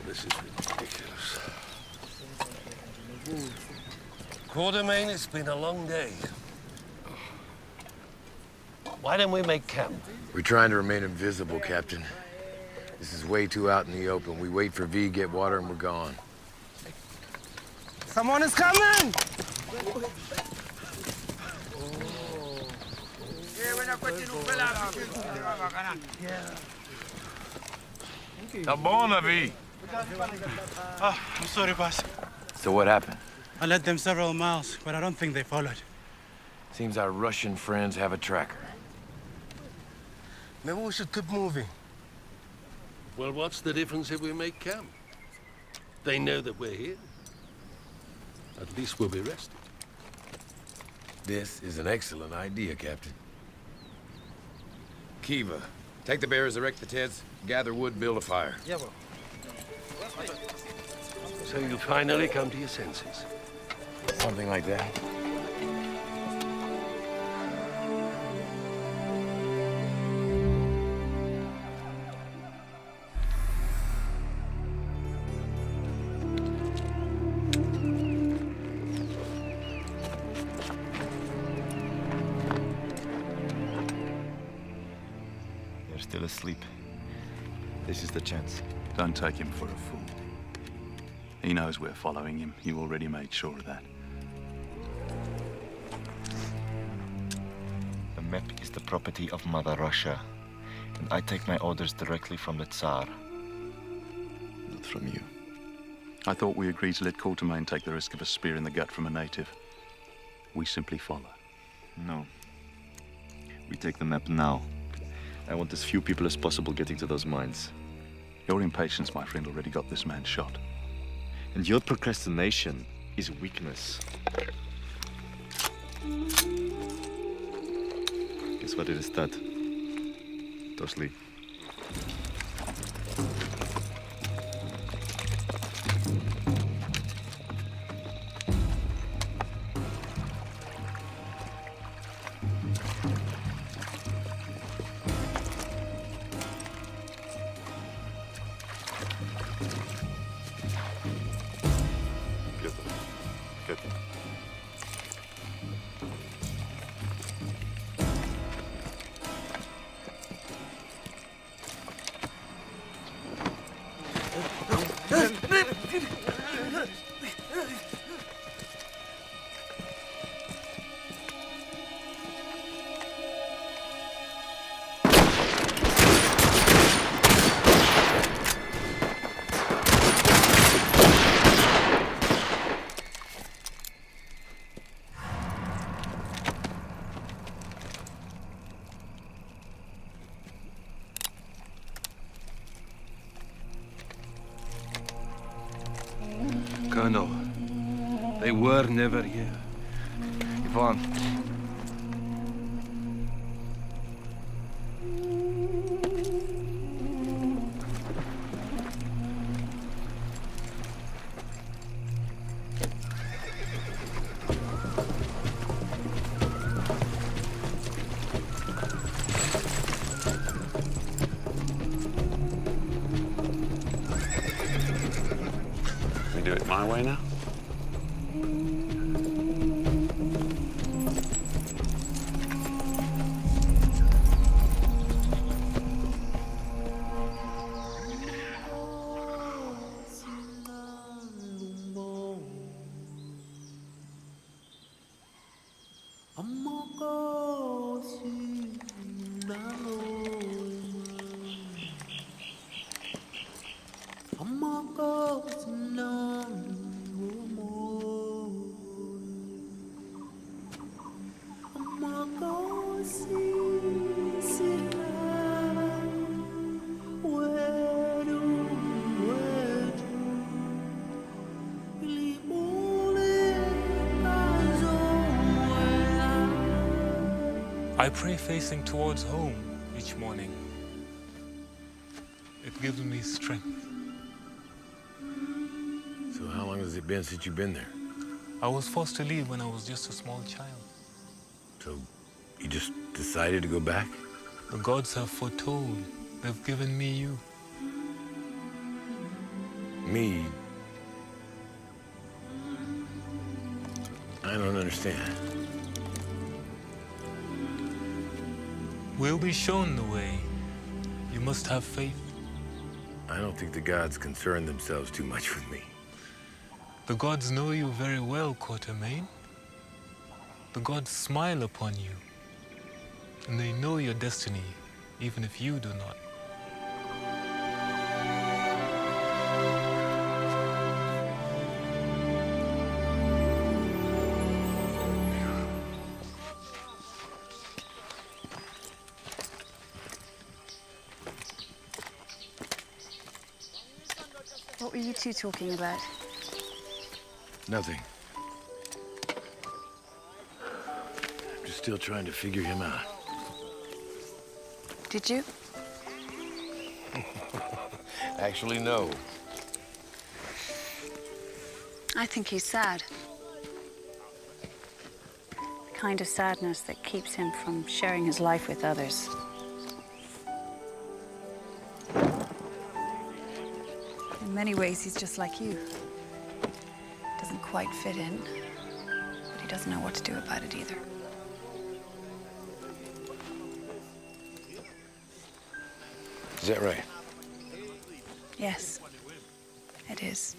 This is ridiculous. Quatermain, it's been a long day. Why don't we make camp? We're trying to remain invisible, Captain. This is way too out in the open. We wait for V, get water, and we're gone. Someone is coming! Tabona, V. Oh, I'm sorry, boss. So what happened? I led them several miles, but I don't think they followed. Seems our Russian friends have a tracker. Maybe we should keep moving. Well, what's the difference if we make camp? They know that we're here. At least we'll be rested. This is an excellent idea, Captain. Kiva, take the bearers, erect the tents, gather wood, build a fire. Yeah, well. So you finally come to your senses. Something like that. They're still asleep. This is the chance. Don't take him for a fool. He knows we're following him. You already made sure of that. The map is the property of Mother Russia, and I take my orders directly from the Tsar. Not from you. I thought we agreed to let Quatermain take the risk of a spear in the gut from a native. we simply follow. No. We take the map now. I want as few people as possible getting to those mines. Your impatience, my friend, already got this man shot. And your procrastination is weakness. Guess what it is that? Tosli. Colonel, they were never here. Ivan. We do it my way now? I pray facing towards home each morning. It gives me strength. So how long has it been since you've been there? I was forced to leave when I was just a small child. So you just decided to go back? The gods have foretold. They've given me you. Me? I don't understand. We'll be shown the way. You must have faith. I don't think the gods concern themselves too much with me. The gods know you very well, Quatermain. The gods smile upon you. And they know your destiny, even if you do not. What were you two talking about? Nothing. I'm just still trying to figure him out. Did you? Actually, no. I think he's sad. The kind of sadness that keeps him from sharing his life with others. In many ways, he's just like you. Doesn't quite fit in, but he doesn't know what to do about it either. Is that right? Yes, it is.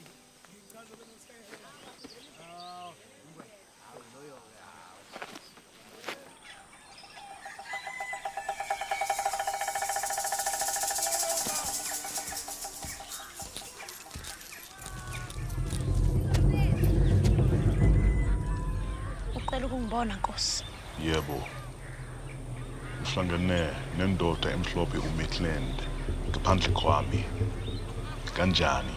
Ngiyabona Nkosi. Yebo. Ngihlangene nendoda emhlophe uMaitland ngaphandle kwami. Kanjani?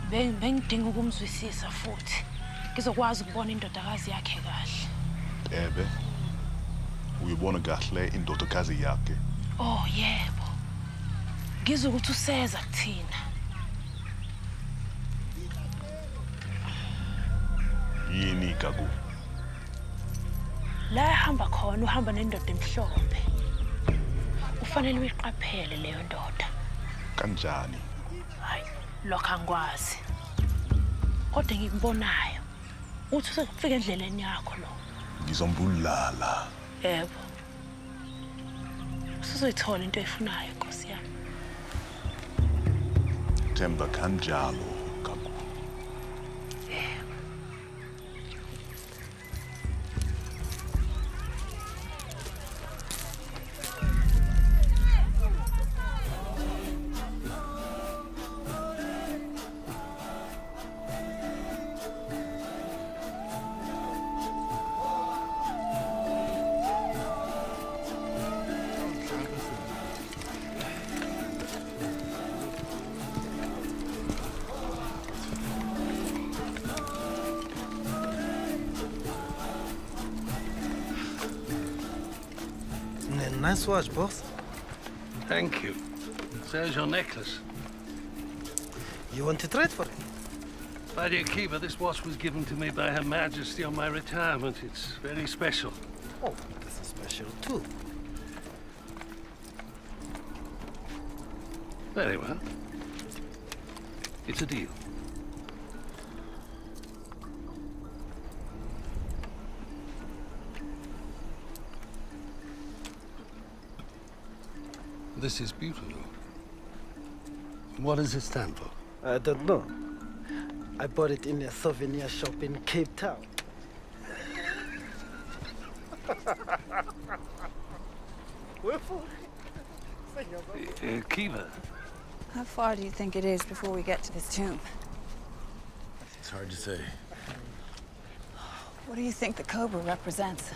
Bengidinga ukumzwisisa futhi. Ngizokwazi ukubona indodakazi yakhe kahle. Ebe. Uyibona kahle indodakazi yakhe. Oh yebo. Ngizwe ukuthi useza kuthina. Yini Gagu? La ehamba khona uhamba nendoda emhlophe. Ufanele uyiqaphele leyo ndoda. Kanjani? Hayi, lokho angikwazi. Kodwa ngikubonayo. Uthi uzofika endleleni yakho lo. Ngizombulala. Yebo. Usuzoyithola into efunayo Nkosi yami. Themba kanjalo Gagu. Nice watch, boss. Thank you. There's your necklace. You want to trade for it? My dear Kiva, this watch was given to me by Her Majesty on my retirement. It's very special. Oh, this is special too. Very well. It's a deal. This is beautiful. What does it stand for? I don't know. I bought it in a souvenir shop in Cape Town. Kiva. How far do you think it is before we get to this tomb? It's hard to say. What do you think the cobra represents?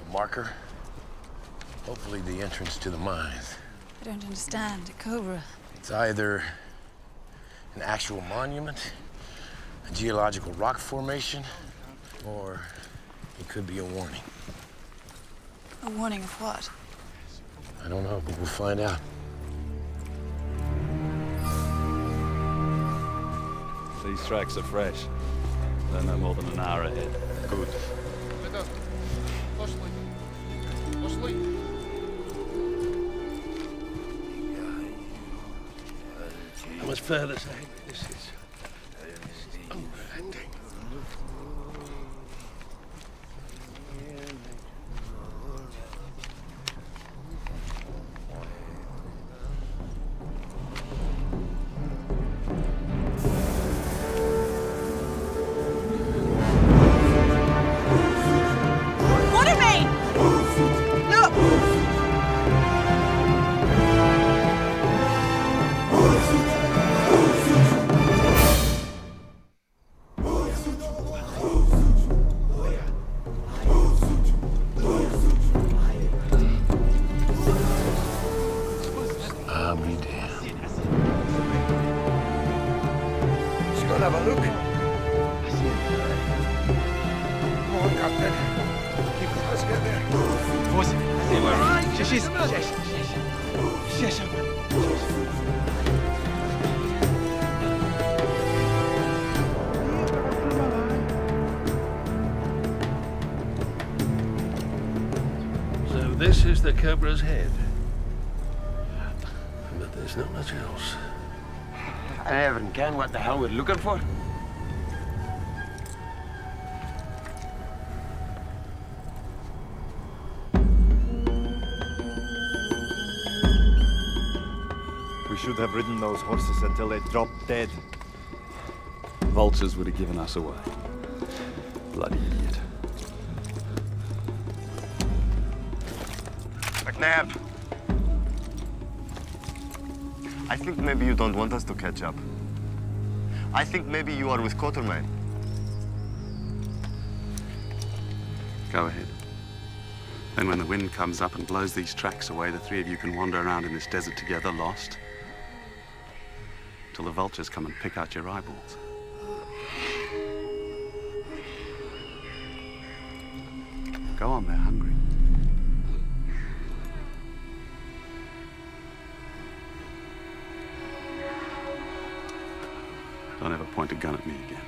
A marker? Hopefully the entrance to the mines. I don't understand. A cobra. It's either an actual monument, a geological rock formation, or it could be a warning. A warning of what? I don't know, but we'll find out. These tracks are fresh. They're no more than an hour ahead. Good. How much further, say? This is... Oh, that thing. Have a look. Come on, Captain. Let's get there. So this is the cobra's head. But there's not much else. I never can what the hell we're looking for. We should have ridden those horses until they dropped dead. Vultures would have given us away. Bloody idiot. McNabb! I think maybe you don't want us to catch up. I think maybe you are with Quatermain. Go ahead. Then when the wind comes up and blows these tracks away, the three of you can wander around in this desert together, lost, till the vultures come and pick out your eyeballs. Go on, they're hungry. Don't ever point a gun at me again.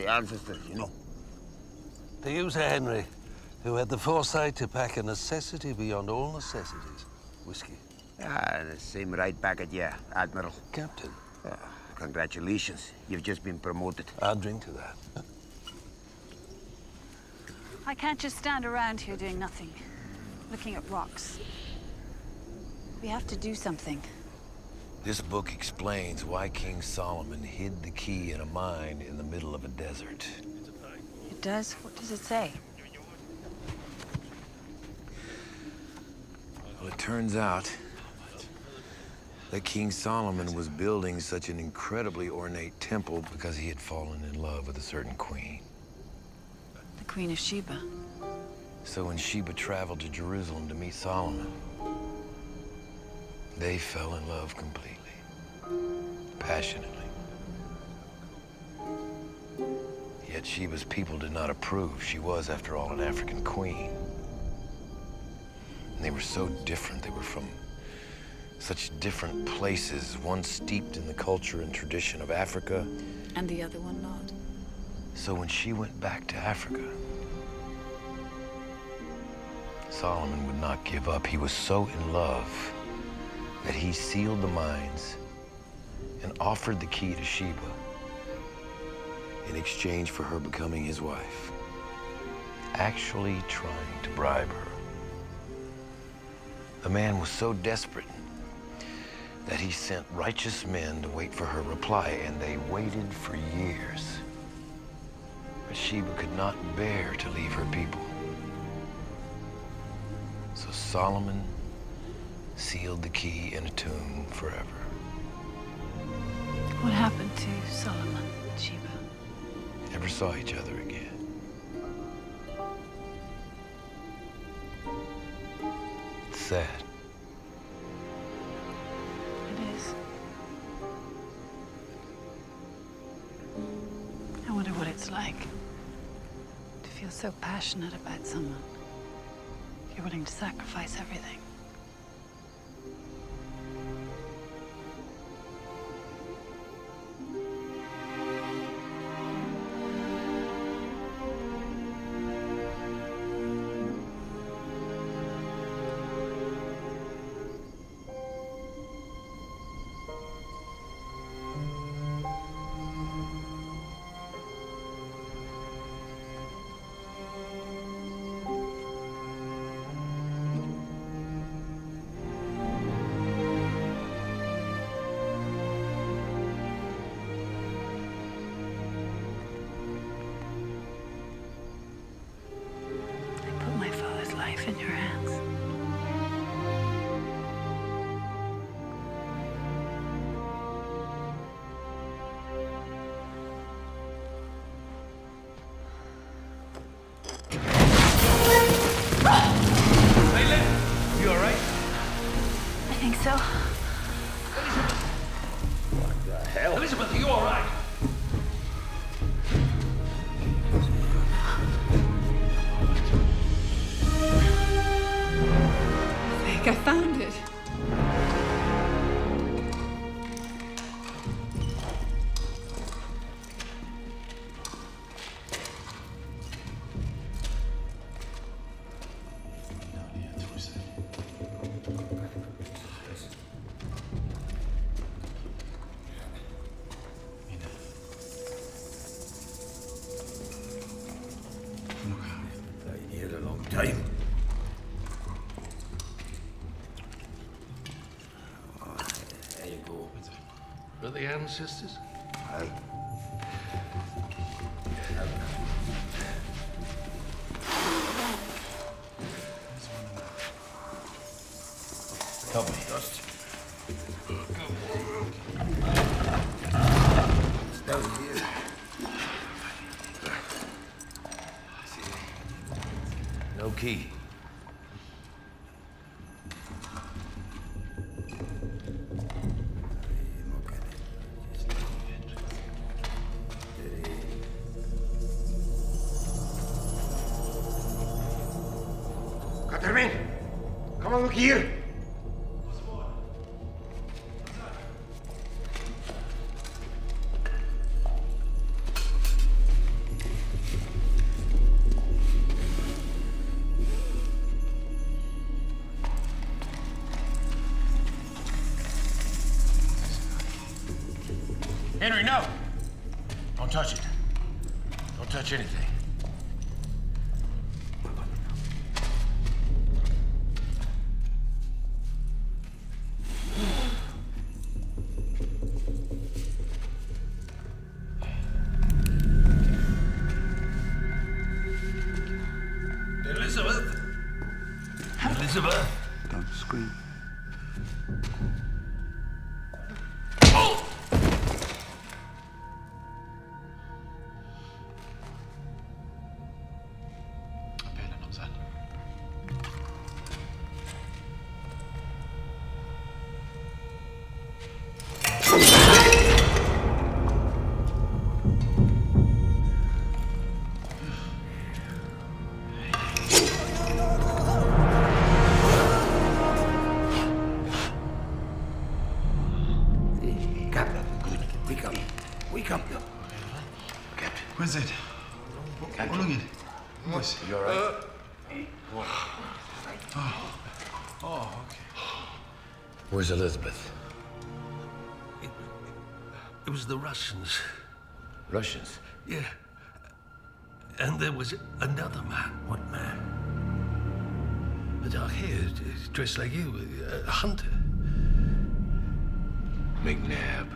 Ancestors, you know. The user Henry, who had the foresight to pack a necessity beyond all necessities. Whiskey. Ah, the same right back at you, Admiral. Captain. Congratulations. You've just been promoted. I'll drink to that. I can't just stand around here doing nothing, looking at rocks. We have to do something. This book explains why King Solomon hid the key in a mine in the middle of a desert. It does? What does it say? Well, it turns out that King Solomon was building such an incredibly ornate temple because he had fallen in love with a certain queen. The Queen of Sheba. So when Sheba traveled to Jerusalem to meet Solomon, they fell in love completely, passionately. Yet Sheba's people did not approve. She was, after all, an African queen. And they were so different. They were from such different places, one steeped in the culture and tradition of Africa. And the other one not. So when she went back to Africa, Solomon would not give up. He was so in love that he sealed the mines and offered the key to Sheba in exchange for her becoming his wife, actually trying to bribe her. The man was so desperate that he sent righteous men to wait for her reply, and they waited for years. But Sheba could not bear to leave her people. So Solomon sealed the key in a tomb forever. What happened to Solomon and Sheba? Never saw each other again. It's sad. It is. I wonder what it's like to feel so passionate about someone. You're willing to sacrifice everything. In your hands. Layla, you all right? I think so. What the hell? Elizabeth, are you all right? I found it. ancestors? Aye. Help me, Dust. It's down here. No key. Katermin, come on, look here. Henry, no! Don't touch it. Don't touch anything. Elizabeth? Elizabeth? Don't scream. Wake up. Captain. Where's it? Oh, look at it. Boys. You all right? Oh, okay. Where's Elizabeth? It was the Russians. Russians? Yeah. And there was another man. What man? A dark-haired, dressed like you, a hunter. McNabb.